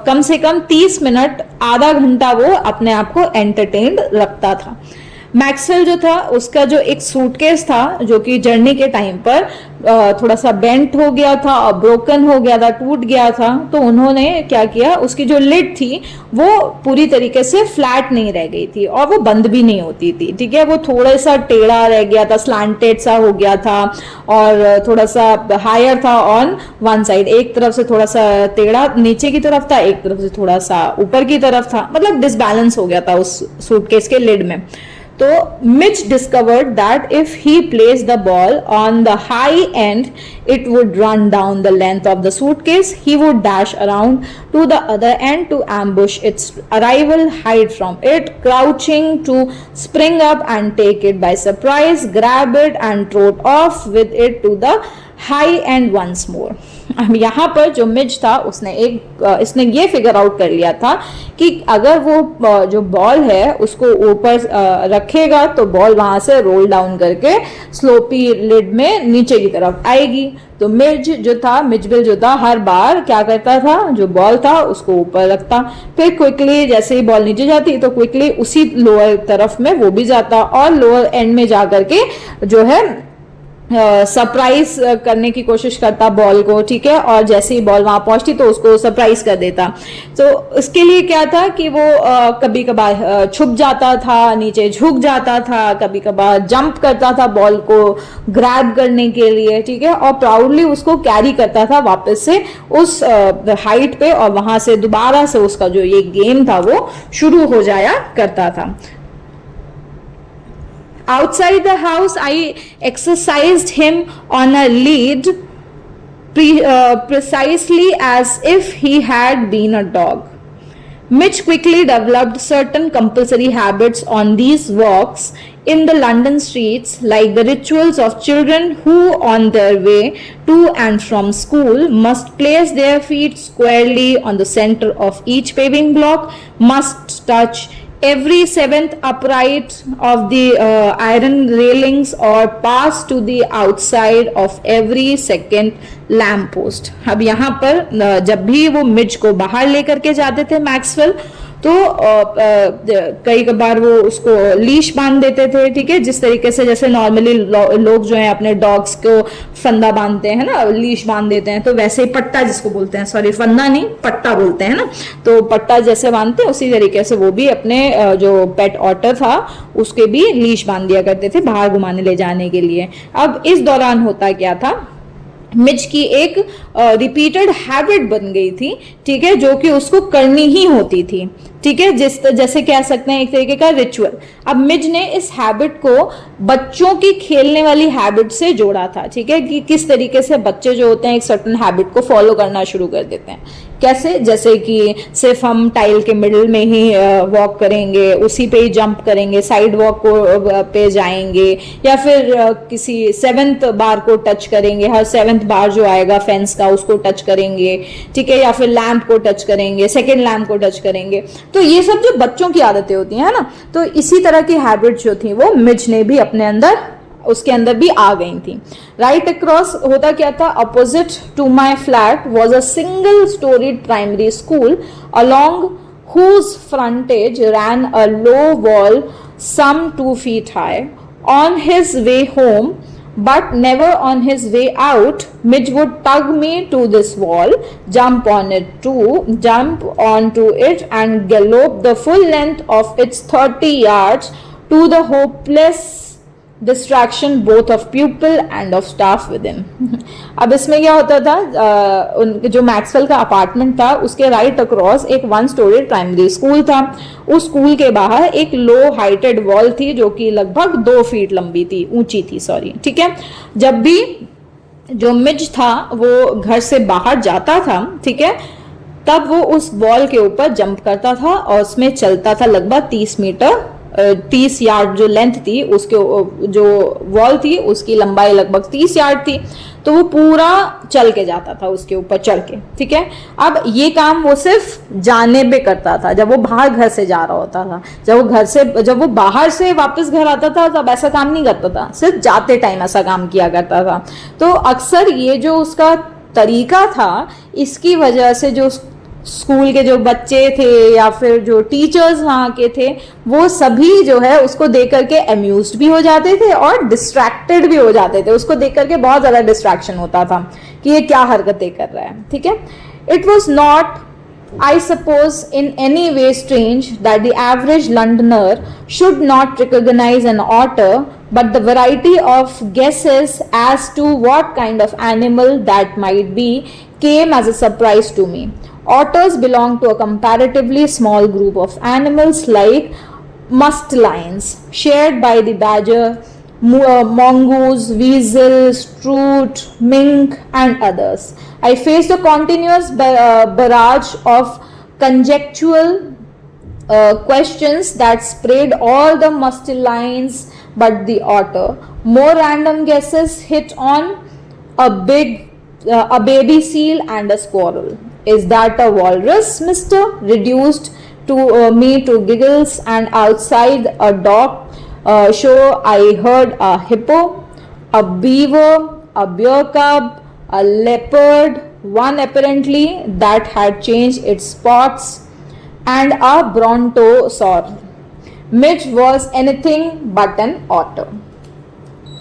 A: कम से कम 30 मिनट, आधा घंटा वो अपने आप को एंटरटेन्ड रखता था। मैक्सवेल जो था उसका जो एक सूटकेस था जो कि जर्नी के टाइम पर थोड़ा सा बेंट हो गया था और ब्रोकन हो गया था, टूट गया था, तो उन्होंने क्या किया, उसकी जो लिड थी वो पूरी तरीके से फ्लैट नहीं रह गई थी और वो बंद भी नहीं होती थी, ठीक है। वो थोड़ा सा टेढ़ा रह गया था, स्लांटेड सा हो गया था और थोड़ा सा हायर था ऑन वन साइड, एक तरफ से थोड़ा सा टेढ़ा नीचे की तरफ था, एक तरफ से थोड़ा सा ऊपर की तरफ था, मतलब डिसबैलेंस हो गया था उस सूटकेस के लिड में। तो Mitch discovered that if he placed the ball on the high end, it would run down the length of the suitcase. He would dash around to the other end to ambush its arrival, hide from it, crouching to spring up and take it by surprise, grab it and trot off with it to the high end once more. अब यहाँ पर जो मिज था इसने ये फिगर आउट कर लिया था कि अगर वो जो बॉल है उसको ऊपर रखेगा तो बॉल वहां से रोल डाउन करके स्लोपी लिड में नीचे की तरफ आएगी। तो मिजबिल जो था हर बार क्या करता था, जो बॉल था उसको ऊपर रखता, फिर क्विकली जैसे ही बॉल नीचे जाती तो क्विकली उसी लोअर तरफ में वो भी जाता और लोअर एंड में जा करके जो है सरप्राइज करने की कोशिश करता बॉल को, ठीक है, और जैसे ही बॉल वहां पहुंचती तो उसको सरप्राइज कर देता। तो इसके लिए क्या था कि वो कभी कभार छुप जाता था, नीचे झुक जाता था, कभी कभार जंप करता था बॉल को ग्रैब करने के लिए, ठीक है, और प्राउडली उसको कैरी करता था वापस से उस हाइट पे और वहां से दोबारा से उसका जो ये गेम था वो शुरू हो जाया करता था। Outside the house, I exercised him on a lead precisely as if he had been a dog. Mitch quickly developed certain compulsory habits on these walks in the London streets, like the rituals of children who, on their way to and from school, must place their feet squarely on the center of each paving block, must touch every seventh upright of the iron railings or pass to the outside of every second lamp post. अब यहाँ पर जब भी वो मिज को बाहर लेकर के जाते थे मैक्सवेल तो कई बार वो उसको लीश बांध देते थे, ठीक है, जिस तरीके से जैसे नॉर्मली लोग जो है अपने डॉग्स को फंदा बांधते हैं ना, लीश बांध देते हैं, तो वैसे ही पट्टा जिसको बोलते हैं, सॉरी फंदा नहीं पट्टा बोलते हैं ना, तो पट्टा जैसे बांधते हैं उसी तरीके से वो भी अपने जो पेट ऑटर था उसके भी लीश बांध दिया करते थे बाहर घुमाने ले जाने के लिए। अब इस दौरान होता क्या था, मिज की एक रिपीटेड हैबिट बन गई थी, ठीक है, जो कि उसको करनी ही होती थी, ठीक है, जैसे कह सकते हैं एक तरीके का रिचुअल। अब मिज ने इस हैबिट को बच्चों की खेलने वाली हैबिट से जोड़ा था, ठीक है, कि किस तरीके से बच्चे जो होते हैं एक सर्टन हैबिट को फॉलो करना शुरू कर देते हैं। कैसे, जैसे कि सिर्फ हम टाइल के मिडिल में ही वॉक करेंगे, उसी पे ही जंप करेंगे, साइड वॉक को पे जाएंगे, या फिर किसी 7th बार को टच करेंगे, हर 7th बार जो आएगा फेंस का उसको टच करेंगे, ठीक है, या फिर लैंप को टच करेंगे, सेकेंड लैंप को टच करेंगे। तो ये सब जो बच्चों की आदतें होती हैं ना, तो इसी तरह की हैबिट जो थी वो मिज ने भी अपने अंदर उसके अंदर भी आ गई थी। राइट अक्रॉस होता क्या था, opposite to my flat was a single storied primary school along whose frontage ran a low wall some 2 feet high. On his way home, but never on his way out, Midge would tug me to this wall, jump onto it and gallop the full length of its 30 yards to the hopeless distraction both of pupil end of staff with him. अब इसमें क्या होता था, जो मैक्सवेल का अपार्टमेंट था उसके राइट अक्रॉस एक 1 स्टोरी प्राइमरी स्कूल था। उस स्कूल के बाहर एक लो हाइटेड वॉल थी जो कि लगभग 2 फीट लंबी थी, ऊंची थी, सॉरी, ठीक है। जब भी जो मिज था वो घर से बाहर जाता था, ठीक है, तब वो उस वॉल के ऊपर जंप करता था और उसमें चलता था लगभग 30 मीटर, 30 यार्ड जो लेंथ थी, उसके जो वॉल थी उसकी लंबाई लगभग 30 यार्ड थी, तो वो पूरा चल के जाता था उसके ऊपर चढ़ के, ठीक है। अब ये काम वो सिर्फ जाने पे करता था, जब वो बाहर घर से जा रहा होता था। जब वो बाहर से वापस घर आता था तब ऐसा काम नहीं करता था, सिर्फ जाते टाइम ऐसा काम किया करता था। तो अक्सर ये जो उसका तरीका था, इसकी वजह से जो स्कूल के जो बच्चे थे या फिर जो टीचर्स वहाँ के थे वो सभी जो है उसको देख करके अम्यूज्ड भी हो जाते थे और डिस्ट्रैक्टेड भी हो जाते थे। उसको देख करके बहुत ज़्यादा डिस्ट्रैक्शन होता था कि ये क्या हरकतें कर रहा है, ठीक है। It was not I suppose in any way strange that the average Londoner should not recognize an otter, but the variety of guesses as to what kind of animal that might be came as a surprise to me. Otters belong to a comparatively small group of animals like must lines shared by the badger, mongoose, weasel, strout, mink, and others. I faced a continuous barrage of conjectural questions that sprayed all the musty lines but the otter. More random guesses hit on a baby seal and a squirrel. Is that a walrus, mister? Reduced to me to giggles, and outside a dog show I heard a hippo, a beaver, a bear cub, a leopard, one apparently that had changed its spots, and a brontosaur. Midge was anything but an otter.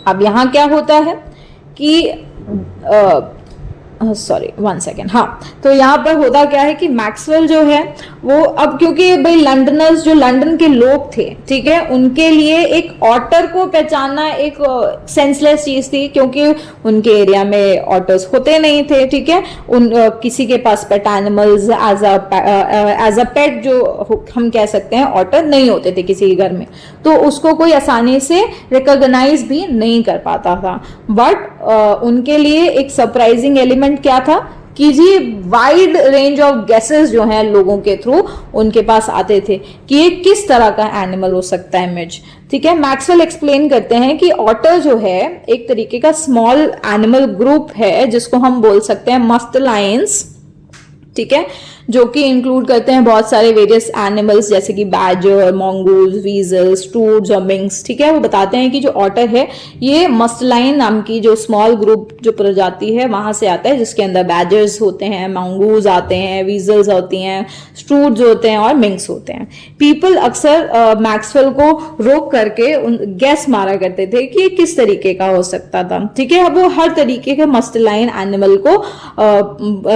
A: अब यहाँ क्या होता है कि सॉरी 1 सेकेंड, हाँ, तो यहाँ पर होता क्या है कि मैक्सवेल जो है वो अब, क्योंकि भाई लंडनर्स जो लंदन के लोग थे, ठीक है, उनके लिए एक ऑटर को पहचानना एक सेंसलेस चीज थी, क्योंकि उनके एरिया में ऑटर्स होते नहीं थे, ठीक है, उन किसी के पास पेट एनिमल्स एज अ पेट जो हम कह सकते हैं ऑटर नहीं होते थे किसी के घर में, तो उसको कोई आसानी से रिकॉग्नाइज भी नहीं कर पाता था। बट उनके लिए एक सरप्राइजिंग एलिमेंट क्या था कि जी वाइड रेंज ऑफ गेसेस जो हैं लोगों के थ्रू उनके पास आते थे कि ये किस तरह का एनिमल हो सकता है मिज, ठीक है। मैक्सवेल एक्सप्लेन करते हैं कि ऑटर जो है एक तरीके का स्मॉल एनिमल ग्रुप है जिसको हम बोल सकते हैं मस्टलाइंस, ठीक है, जो कि इंक्लूड करते हैं बहुत सारे वेरियस एनिमल्स जैसे कि बैजर, मंगूज, वीजल, स्टूड्स और मिंक्स, ठीक है। वो बताते हैं कि जो ऑटर है ये मस्टलाइन नाम की जो स्मॉल ग्रुप जो प्रजाति है वहां से आता है, जिसके अंदर बैजर्स होते हैं, मंगूज आते हैं, वीजल्स होती हैं, स्टूड्स होते हैं और मिंक्स होते हैं। पीपल अक्सर मैक्सवेल को रोक करके गैस मारा करते थे कि ये किस तरीके का हो सकता था, ठीक है। अब वो हर तरीके के मस्टलाइन एनिमल को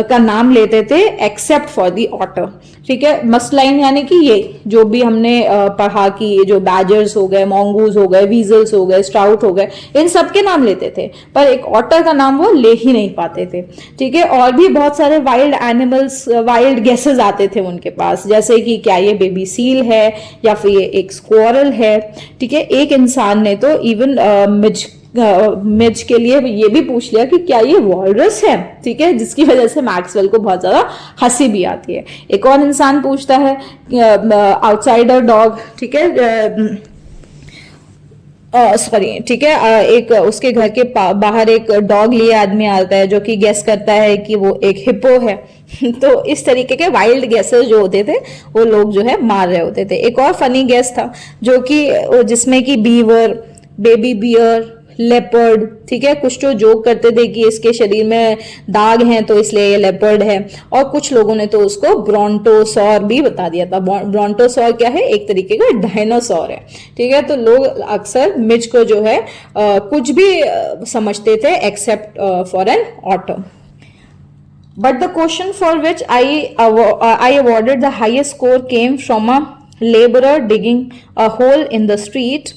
A: का नाम लेते थे एक्सेप्ट फॉर दी ऑटर, ठीक है। मस्टलाइन यानी कि ये जो भी हमने पढ़ा कि ये जो बैजर्स हो गए, मॉन्गूज हो गए, वीजल्स हो गए, स्ट्राउट हो गए, इन सब के नाम लेते थे, पर एक ऑटर का नाम वो ले ही नहीं पाते थे, ठीक है। और भी बहुत सारे वाइल्ड एनिमल्स, वाइल्ड गेसेस आते थे उनके पास, जैसे कि क्या ये बेबी सील है या फिर ये एक स्क्वारल है, ठीक है। एक इंसान ने तो इवन मिज के लिए ये भी पूछ लिया कि क्या ये वॉलरस है, ठीक है, जिसकी वजह से मैक्सवेल को बहुत ज्यादा हंसी भी आती है। एक और इंसान पूछता है आउटसाइडर डॉग, ठीक है, सॉरी, ठीक है, एक उसके घर के बाहर एक डॉग लिए आदमी आता है जो कि गेस करता है कि वो एक हिप्पो है। तो इस तरीके के वाइल्ड गेसेस जो होते थे वो लोग जो है मार रहे होते थे। एक और फनी गेस था जो कि जिसमें कि बीवर, बेबी बियर, लेपर्ड, ठीक है, कुछ तो जोक करते थे कि इसके शरीर में दाग हैं तो इसलिए ये लेपर्ड है, और कुछ लोगों ने तो उसको ब्रोंटोसॉर भी बता दिया था। ब्रोंटोसॉर क्या है, एक तरीके का डायनासोर है, ठीक है। तो लोग अक्सर मिज को जो है कुछ भी समझते थे except for an author. But the question for which I awarded the highest score came from a laborer digging a hole in the street.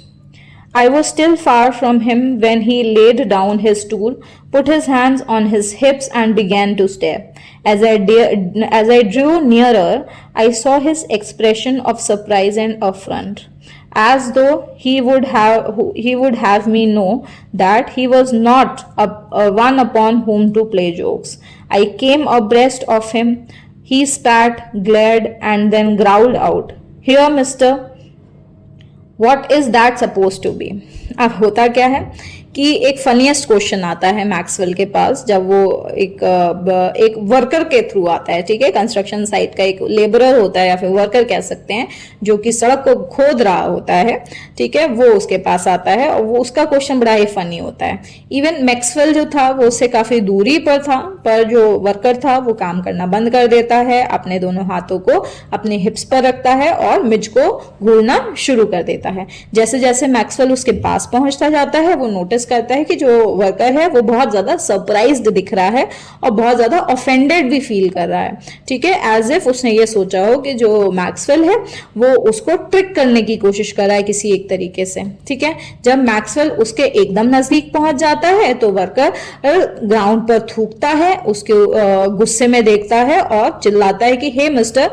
A: I was still far from him when he laid down his stool, put his hands on his hips and began to stare. As I drew nearer, I saw his expression of surprise and affront, as though he would have me know that he was not a one upon whom to play jokes. I came abreast of him. He spat, glared, and then growled out, "Here, mister. What is that supposed to be?" अब होता क्या है कि एक फनीएस्ट क्वेश्चन आता है मैक्सवेल के पास जब वो एक वर्कर के थ्रू आता है, ठीक है। कंस्ट्रक्शन साइट का एक लेबरर होता है या फिर वर्कर कह सकते हैं जो कि सड़क को खोद रहा होता है, ठीक है, वो उसके पास आता है और वो उसका क्वेश्चन बड़ा ही फनी होता है। इवन मैक्सवेल जो था वो उससे काफी दूरी पर था, पर जो वर्कर था वो काम करना बंद कर देता है, अपने दोनों हाथों को अपने हिप्स पर रखता है और मिज को घूरना शुरू कर देता है। जैसे जैसे मैक्सवेल उसके पास पहुंचता जाता है वो नोटिस करता है कि जो वर्कर है वो बहुत ज्यादा सरप्राइज्ड दिख रहा है और बहुत ज्यादा ऑफेंडेड भी फील कर रहा है, ठीक है, एज इफ उसने ये सोचा हो कि जो मैक्सवेल है वो उसको ट्रिक करने की कोशिश कर रहा है किसी एक तरीके से, ठीक है। जब मैक्सवेल उसके एकदम नजदीक पहुंच जाता है तो वर्कर ग्राउंड पर थूकता है, उसके गुस्से में देखता है और चिल्लाता है कि hey mister,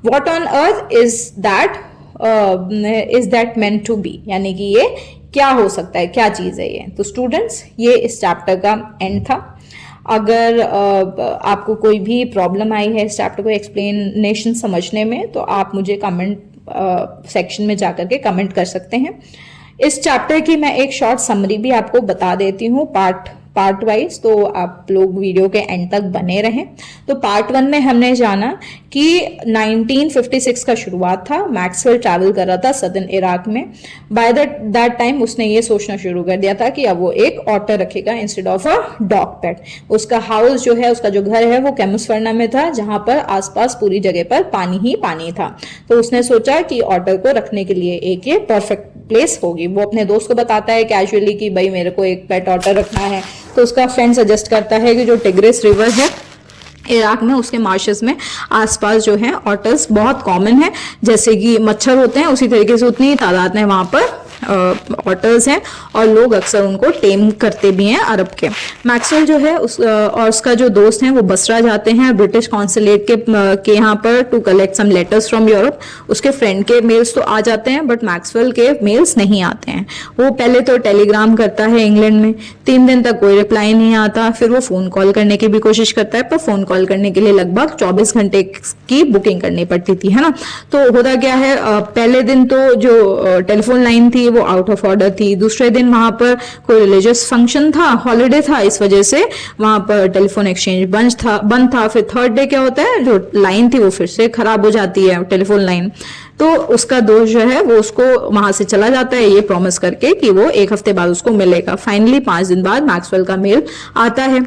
A: what on earth is that is that meant to be, यानी कि ये क्या हो सकता है, क्या चीज है ये। तो स्टूडेंट्स ये इस चैप्टर का एंड था। अगर आपको कोई भी प्रॉब्लम आई है इस चैप्टर को एक्सप्लेनेशन समझने में, तो आप मुझे कमेंट सेक्शन में जाकर के कमेंट कर सकते हैं। इस चैप्टर की मैं एक शॉर्ट समरी भी आपको बता देती हूँ पार्ट वाइज, तो आप लोग वीडियो के एंड तक बने रहें। तो पार्ट 1 में हमने जाना कि 1956 का शुरुआत था, मैक्सवेल ट्रैवल कर रहा था सदर्न इराक में। बाय दैट टाइम उसने ये सोचना शुरू कर दिया था कि अब वो एक ऑटर रखेगा इंस्टेड ऑफ अ डॉग पेट। उसका हाउस जो है, उसका जो घर है वो केम्सफर्ना में था, जहां पर आसपास पूरी जगह पर पानी ही पानी था। तो उसने सोचा कि ऑटर को रखने के लिए एक ये परफेक्ट प्लेस होगी। वो अपने दोस्त को बताता है कैजुअली कि भाई मेरे को एक पेट ऑटर रखना है। तो उसका फ्रेंड सजेस्ट करता है कि जो टिग्रिस रिवर है इराक में, उसके मार्शेस में आसपास जो है ऑटर्स बहुत कॉमन है। जैसे कि मच्छर होते हैं उसी तरीके से उतनी तादाद में वहां पर ऑटर्स हैं, और लोग अक्सर उनको टेम करते भी हैं अरब के। मैक्सवेल जो है और उसका जो दोस्त है वो बसरा जाते हैं ब्रिटिश कॉन्सुलेट के यहाँ पर to collect some letters from Europe. उसके फ्रेंड के मेल्स तो आ जाते हैं, बट मैक्सवेल के मेल्स नहीं आते हैं। वो पहले तो टेलीग्राम करता है इंग्लैंड में, 3 दिन तक कोई रिप्लाई नहीं आता। फिर वो फोन कॉल करने की भी कोशिश करता है, पर फोन कॉल करने के लिए लगभग 24 घंटे की बुकिंग करनी पड़ती थी, है ना। तो होता क्या है, पहले दिन तो जो टेलीफोन लाइन थी वो आउट ऑफ ऑर्डर थी। दूसरे दिन वहां पर कोई रिलीजियस फंक्शन था, हॉलिडे था, इस वजह से वहां पर टेलीफोन एक्सचेंज बंद था। फिर थर्ड डे क्या होता है, जो लाइन थी वो फिर से खराब हो जाती है टेलीफोन लाइन। तो उसका दोस्त जो है वो उसको वहां से चला जाता है ये प्रॉमिस करके कि वो 1 हफ्ते बाद उसको मिलेगा। फाइनली 5 दिन बाद मैक्सवेल का मेल आता है।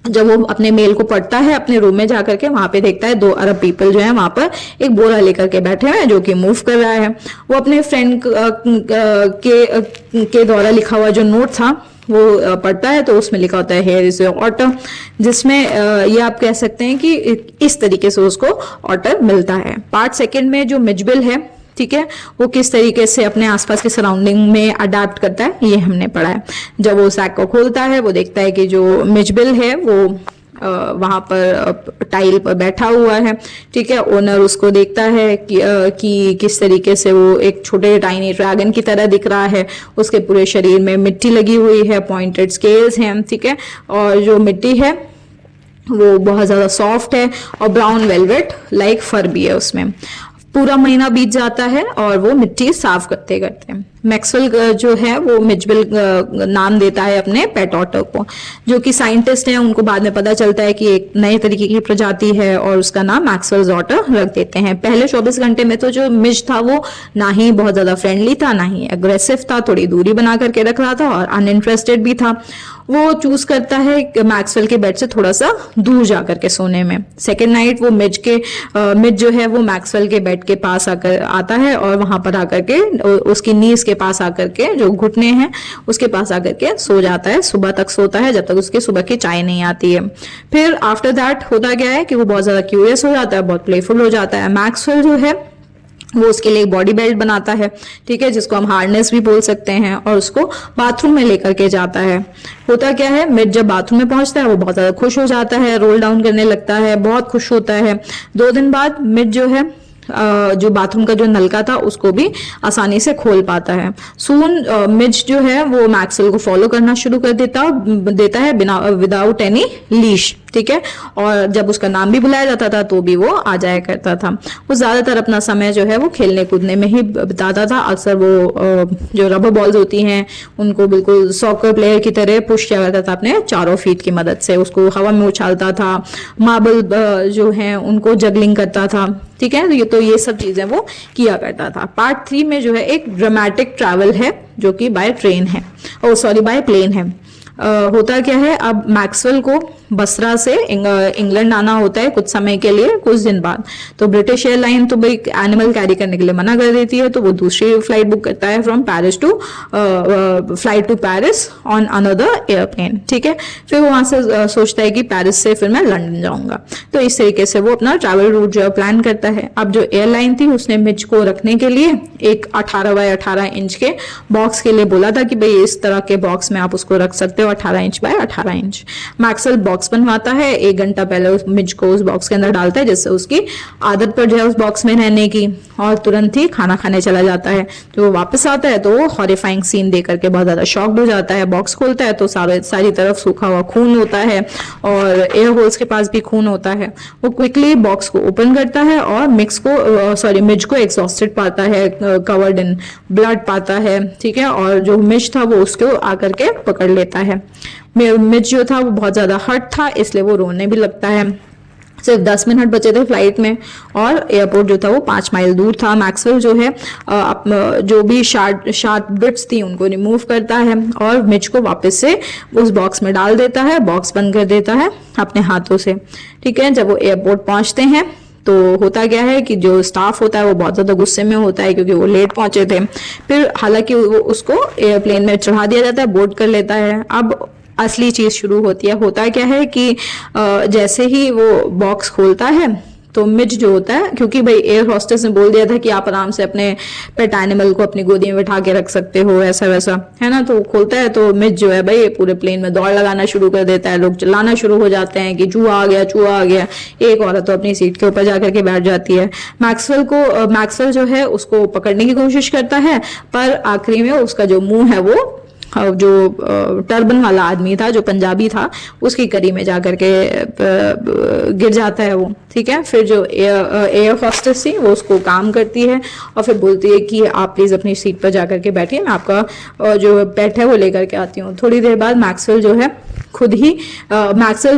A: जब वो अपने मेल को पढ़ता है अपने रूम में जाकर के, वहां पे देखता है 2 अरब पीपल जो है वहां पर एक बोरा लेकर के बैठे हुए हैं जो कि मूव कर रहा है। वो अपने फ्रेंड के द्वारा लिखा हुआ जो नोट था वो पढ़ता है, तो उसमें लिखा होता है हेयर इज योर ऑटर, जिसमें ये आप कह सकते हैं कि इस तरीके से उसको ऑटर मिलता है। पार्ट 2 में जो मिजबिल है, ठीक है, वो किस तरीके से अपने आसपास के सराउंडिंग में अडेप्ट करता है ये हमने पढ़ा है। जब वो सैक को खोलता है वो देखता है कि जो मिजबिल है वो वहां पर टाइल पर बैठा हुआ है, ठीक है। ओनर उसको देखता है कि किस तरीके से वो एक छोटे टाइनी ड्रैगन की तरह दिख रहा है। उसके पूरे शरीर में मिट्टी लगी हुई है, पॉइंटेड स्केल्स हैं, ठीक है, और जो मिट्टी है वो बहुत ज्यादा सॉफ्ट है और ब्राउन वेलवेट लाइक फर भी है उसमें। पूरा महीना बीत जाता है और वो मिट्टी साफ करते करते मैक्सवेल जो है वो मिजबिल नाम देता है अपने पेट ऑटर को। जो कि साइंटिस्ट हैं उनको बाद में पता चलता है कि एक नए तरीके की प्रजाति है और उसका नाम मैक्सवेल्स ऑटर रख देते हैं। पहले 24 घंटे में तो जो मिज था वो ना ही बहुत ज्यादा फ्रेंडली था, ना ही एग्रेसिव था, थोड़ी दूरी बना करके रख रहा था और अनइंटरेस्टेड भी था। वो चूज करता है मैक्सवेल के बेड से थोड़ा सा दूर जाकर के सोने में। सेकेंड नाइट वो मिज जो है वो मैक्सवेल के बेड के पास आकर आता है और वहां पर आकर के उसकी नीज के पास आकर के, जो घुटने हैं उसके पास आकर के सो जाता है। सुबह तक सोता है जब तक उसके सुबह की चाय नहीं आती है। फिर आफ्टर दैट होता क्या है कि वो बहुत ज्यादा क्यूरियस हो जाता है, बहुत प्लेफुल हो जाता है। मैक्सवेल जो है वो उसके लिए एक बॉडी बेल्ट बनाता है, ठीक है, जिसको हम हार्नेस भी बोल सकते हैं, और उसको बाथरूम में लेकर के जाता है। होता क्या है, मिड जब बाथरूम में पहुंचता है वो बहुत ज्यादा खुश हो जाता है, रोल डाउन करने लगता है, बहुत खुश होता है। 2 दिन बाद मिड जो है जो बाथरूम का जो नलका था उसको भी आसानी से खोल पाता है। सून मिज जो है वो मैक्सवेल को फॉलो करना शुरू कर देता है बिना विदाउट एनी लीश, ठीक है। और जब उसका नाम भी बुलाया जाता था तो भी वो आ जाया करता था। वो ज्यादातर अपना समय जो है वो खेलने कूदने में ही बिताता था। अक्सर वो जो रबर बॉल्स होती हैं उनको बिल्कुल सॉकर प्लेयर की तरह पुश किया करता था अपने चारों फीट की मदद से, उसको हवा में उछालता था। मार्बल जो है उनको जगलिंग करता था, ठीक है। तो ये सब चीजें वो किया करता था। पार्ट 3 में जो है एक ड्रामेटिक ट्रैवल है जो कि बाय ट्रेन है, बाय प्लेन है। होता क्या है, अब मैक्सवेल को बसरा से इंग्लैंड आना होता है कुछ समय के लिए, कुछ दिन बाद। तो ब्रिटिश एयरलाइन तो भाई एनिमल कैरी करने के लिए मना कर देती है, तो वो दूसरी फ्लाइट बुक करता है from Paris to flight to Paris on another airplane, ठीक है। फिर वो वहां से सोचता है कि पैरिस से फिर मैं लंदन जाऊंगा। तो इस तरीके से वो अपना ट्रैवल रूट जो प्लान करता है। अब जो एयरलाइन थी उसने मिज को रखने के लिए एक 18 बाय 18 इंच के बॉक्स के लिए बोला था कि भाई इस तरह के बॉक्स में आप उसको रख सकते हो वो 18 inch by 18 inch. Maxwell box बनवाता है, 1 घंटा पहले उस मिज को उस बॉक्स के अंदर डालता है जिससे उसकी आदत पड़ जाए उस बॉक्स में रहने की, और तुरंत ही खाना खाने चला जाता है। तो वो वापस आता है तो वो हॉरिफाइंग सीन देख करके बहुत ज्यादा शॉक्ड हो जाता है। बॉक्स खोलता है तो सारी तरफ सूखा हुआ खून होता है और एयर होल्स के पास भी खून होता है। वो क्विकली बॉक्स को ओपन करता है और मिज को एग्जॉस्टेड पाता है, कवर्ड इन ब्लड पाता है, ठीक है, और जो मिज था वो उसको आकर के पकड़ लेता है। मिज जो था वो बहुत ज्यादा हर्ट था, इसलिए वो रोने भी लगता है। सिर्फ 10 मिनट बचे थे फ्लाइट में और एयरपोर्ट जो था वो 5 माइल दूर था। मैक्सवेल जो है जो भी शार्ट बिट्स थी उनको रिमूव करता है और मिज को वापस से उस बॉक्स में डाल देता है, बॉक्स बंद कर देता है अपने हाथों से, ठीक है। जब वो एयरपोर्ट पहुंचते हैं तो होता क्या है कि जो स्टाफ होता है वो बहुत ज्यादा गुस्से में होता है क्योंकि वो लेट पहुंचे थे। फिर हालांकि वो उसको एयरप्लेन में चढ़ा दिया जाता है, बोर्ड कर लेता है। अब असली चीज शुरू होती है। होता क्या है कि जैसे ही वो बॉक्स खोलता है तो मिज जो होता है, क्योंकि भाई एयर होस्टेस ने बोल दिया था कि आप आराम से अपने पेट एनिमल को अपनी गोदी में बिठा के रख सकते हो, ऐसा वैसा, है ना। तो खोलता है तो मिज जो है भाई पूरे प्लेन में दौड़ लगाना शुरू कर देता है। लोग चिल्लाना शुरू हो जाते हैं कि चूहा आ गया, चूहा आ गया। एक औरत तो अपनी सीट के ऊपर जाकर के बैठ जाती है। मैक्सवेल जो है उसको पकड़ने की कोशिश करता है, पर आखिरी में उसका जो मुंह है वो जो टर्बन वाला आदमी था, जो पंजाबी था, उसकी करी में जाकर के गिर जाता है वो, ठीक है। फिर जो एयर होस्टेस थी वो उसको काम करती है और फिर बोलती है कि आप प्लीज अपनी सीट पर जाकर के बैठिए, मैं आपका जो पेट है वो लेकर के आती हूँ। थोड़ी देर बाद मैक्सवेल जो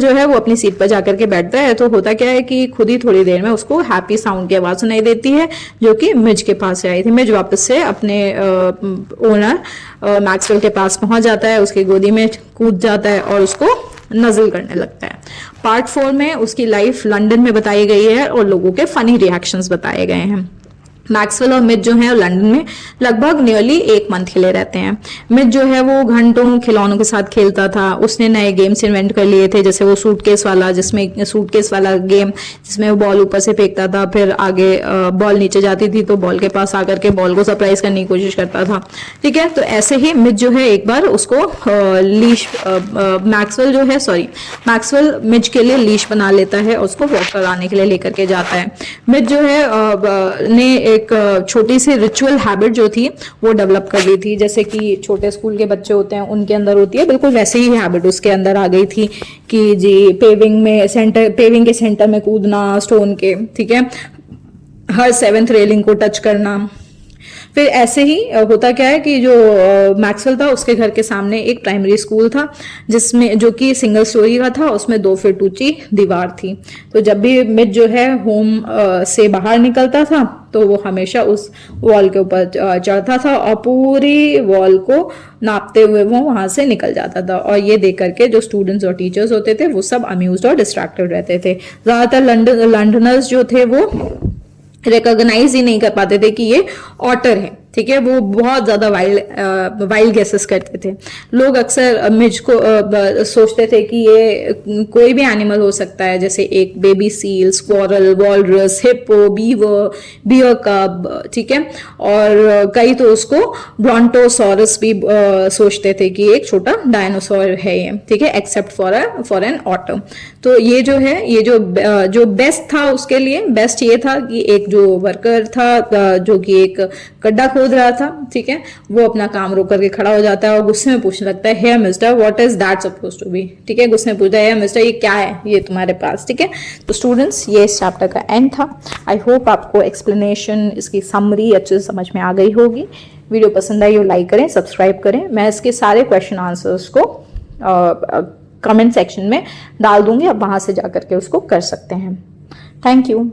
A: है वो अपनी सीट पर जाकर के बैठता है। तो होता क्या है कि खुद ही थोड़ी देर में उसको हैप्पी साउंड की आवाज सुनाई देती है जो कि मिज के पास से आई थी। मिज वापस से अपने ओनर मैक्सवेल के पास पहुंच जाता है, उसकी गोदी में कूद जाता है और उसको नज़ल करने लगता है। पार्ट 4 में उसकी लाइफ लंदन में बताई गई है और लोगों के फनी रिएक्शंस बताए गए हैं। मैक्सवेल और मिज जो है लंदन में लगभग नियरली 1 मंथ के लिए रहते हैं। मिज जो है वो घंटों खिलौनों के साथ खेलता था। उसने नए गेम्स इन्वेंट कर लिए थे, जैसे वो सूटकेस वाला गेम जिसमें वो बॉल ऊपर से फेंकता था, फिर आगे बॉल नीचे जाती थी तो बॉल के पास आकर के बॉल को सरप्राइज करने की कोशिश करता था, ठीक है। तो ऐसे ही मिज जो है एक बार उसको मैक्सवेल मिज के लिए लीश बना लेता है और उसको वॉक कराने के लिए लेकर के जाता है। मिज जो है ने एक छोटी सी रिचुअल हैबिट जो थी वो डेवलप कर ली थी, जैसे कि छोटे स्कूल के बच्चे होते हैं उनके अंदर होती है, बिल्कुल वैसे ही हैबिट उसके अंदर आ गई थी कि जी पेविंग के सेंटर में कूदना स्टोन के, ठीक है, हर 7th रेलिंग को टच करना। फिर ऐसे ही होता क्या है कि जो मैक्सवेल था उसके घर के सामने एक प्राइमरी स्कूल था जिसमें जो कि सिंगल स्टोरी का था, उसमें 2 फीट ऊंची दीवार थी। तो जब भी मिज जो है होम से बाहर निकलता था तो वो हमेशा उस वॉल के ऊपर चढ़ता था और पूरी वॉल को नापते हुए वो वहां से निकल जाता था। और ये देख करके जो स्टूडेंट्स और टीचर्स होते थे वो सब अम्यूज्ड और डिस्ट्रैक्टेड रहते थे। ज्यादातर लंडनर्स जो थे वो रिकॉग्नाइज ही नहीं कर पाते थे कि ये ऑटर है, ठीक है। वो बहुत ज्यादा वाइल्ड गेसेस करते थे। लोग अक्सर मिज को सोचते थे कि ये कोई भी एनिमल हो सकता है, जैसे एक baby seal, squirrel, walrus, hippo, bear cub, ठीक है। और कई तो उसको ब्रॉन्टोसॉरस भी सोचते थे कि एक छोटा डायनासोर है ये, ठीक है, एक्सेप्ट फॉर एन ऑटर। तो ये जो है ये जो बेस्ट था उसके लिए, बेस्ट ये था कि एक जो वर्कर था जो कि एक गड्ढा खोद रहा था, ठीक है, वो अपना काम रोक करके खड़ा हो जाता है और गुस्से में पूछने लगता है, hey mister what is that suppose to be, ठीक है। गुस्से में पूछता है, हे मिस्टर ये क्या है ये तुम्हारे पास, ठीक है। तो स्टूडेंट्स ये इस चैप्टर का एंड था। आई होप आपको एक्सप्लेनेशन, इसकी समरी अच्छे से समझ में आ गई होगी। वीडियो पसंद आई हो लाइक करें, सब्सक्राइब करें। मैं इसके सारे क्वेश्चन आंसर्स को कमेंट सेक्शन में डाल दूंगी, आप वहां से जाकर के उसको कर सकते हैं। Thank you.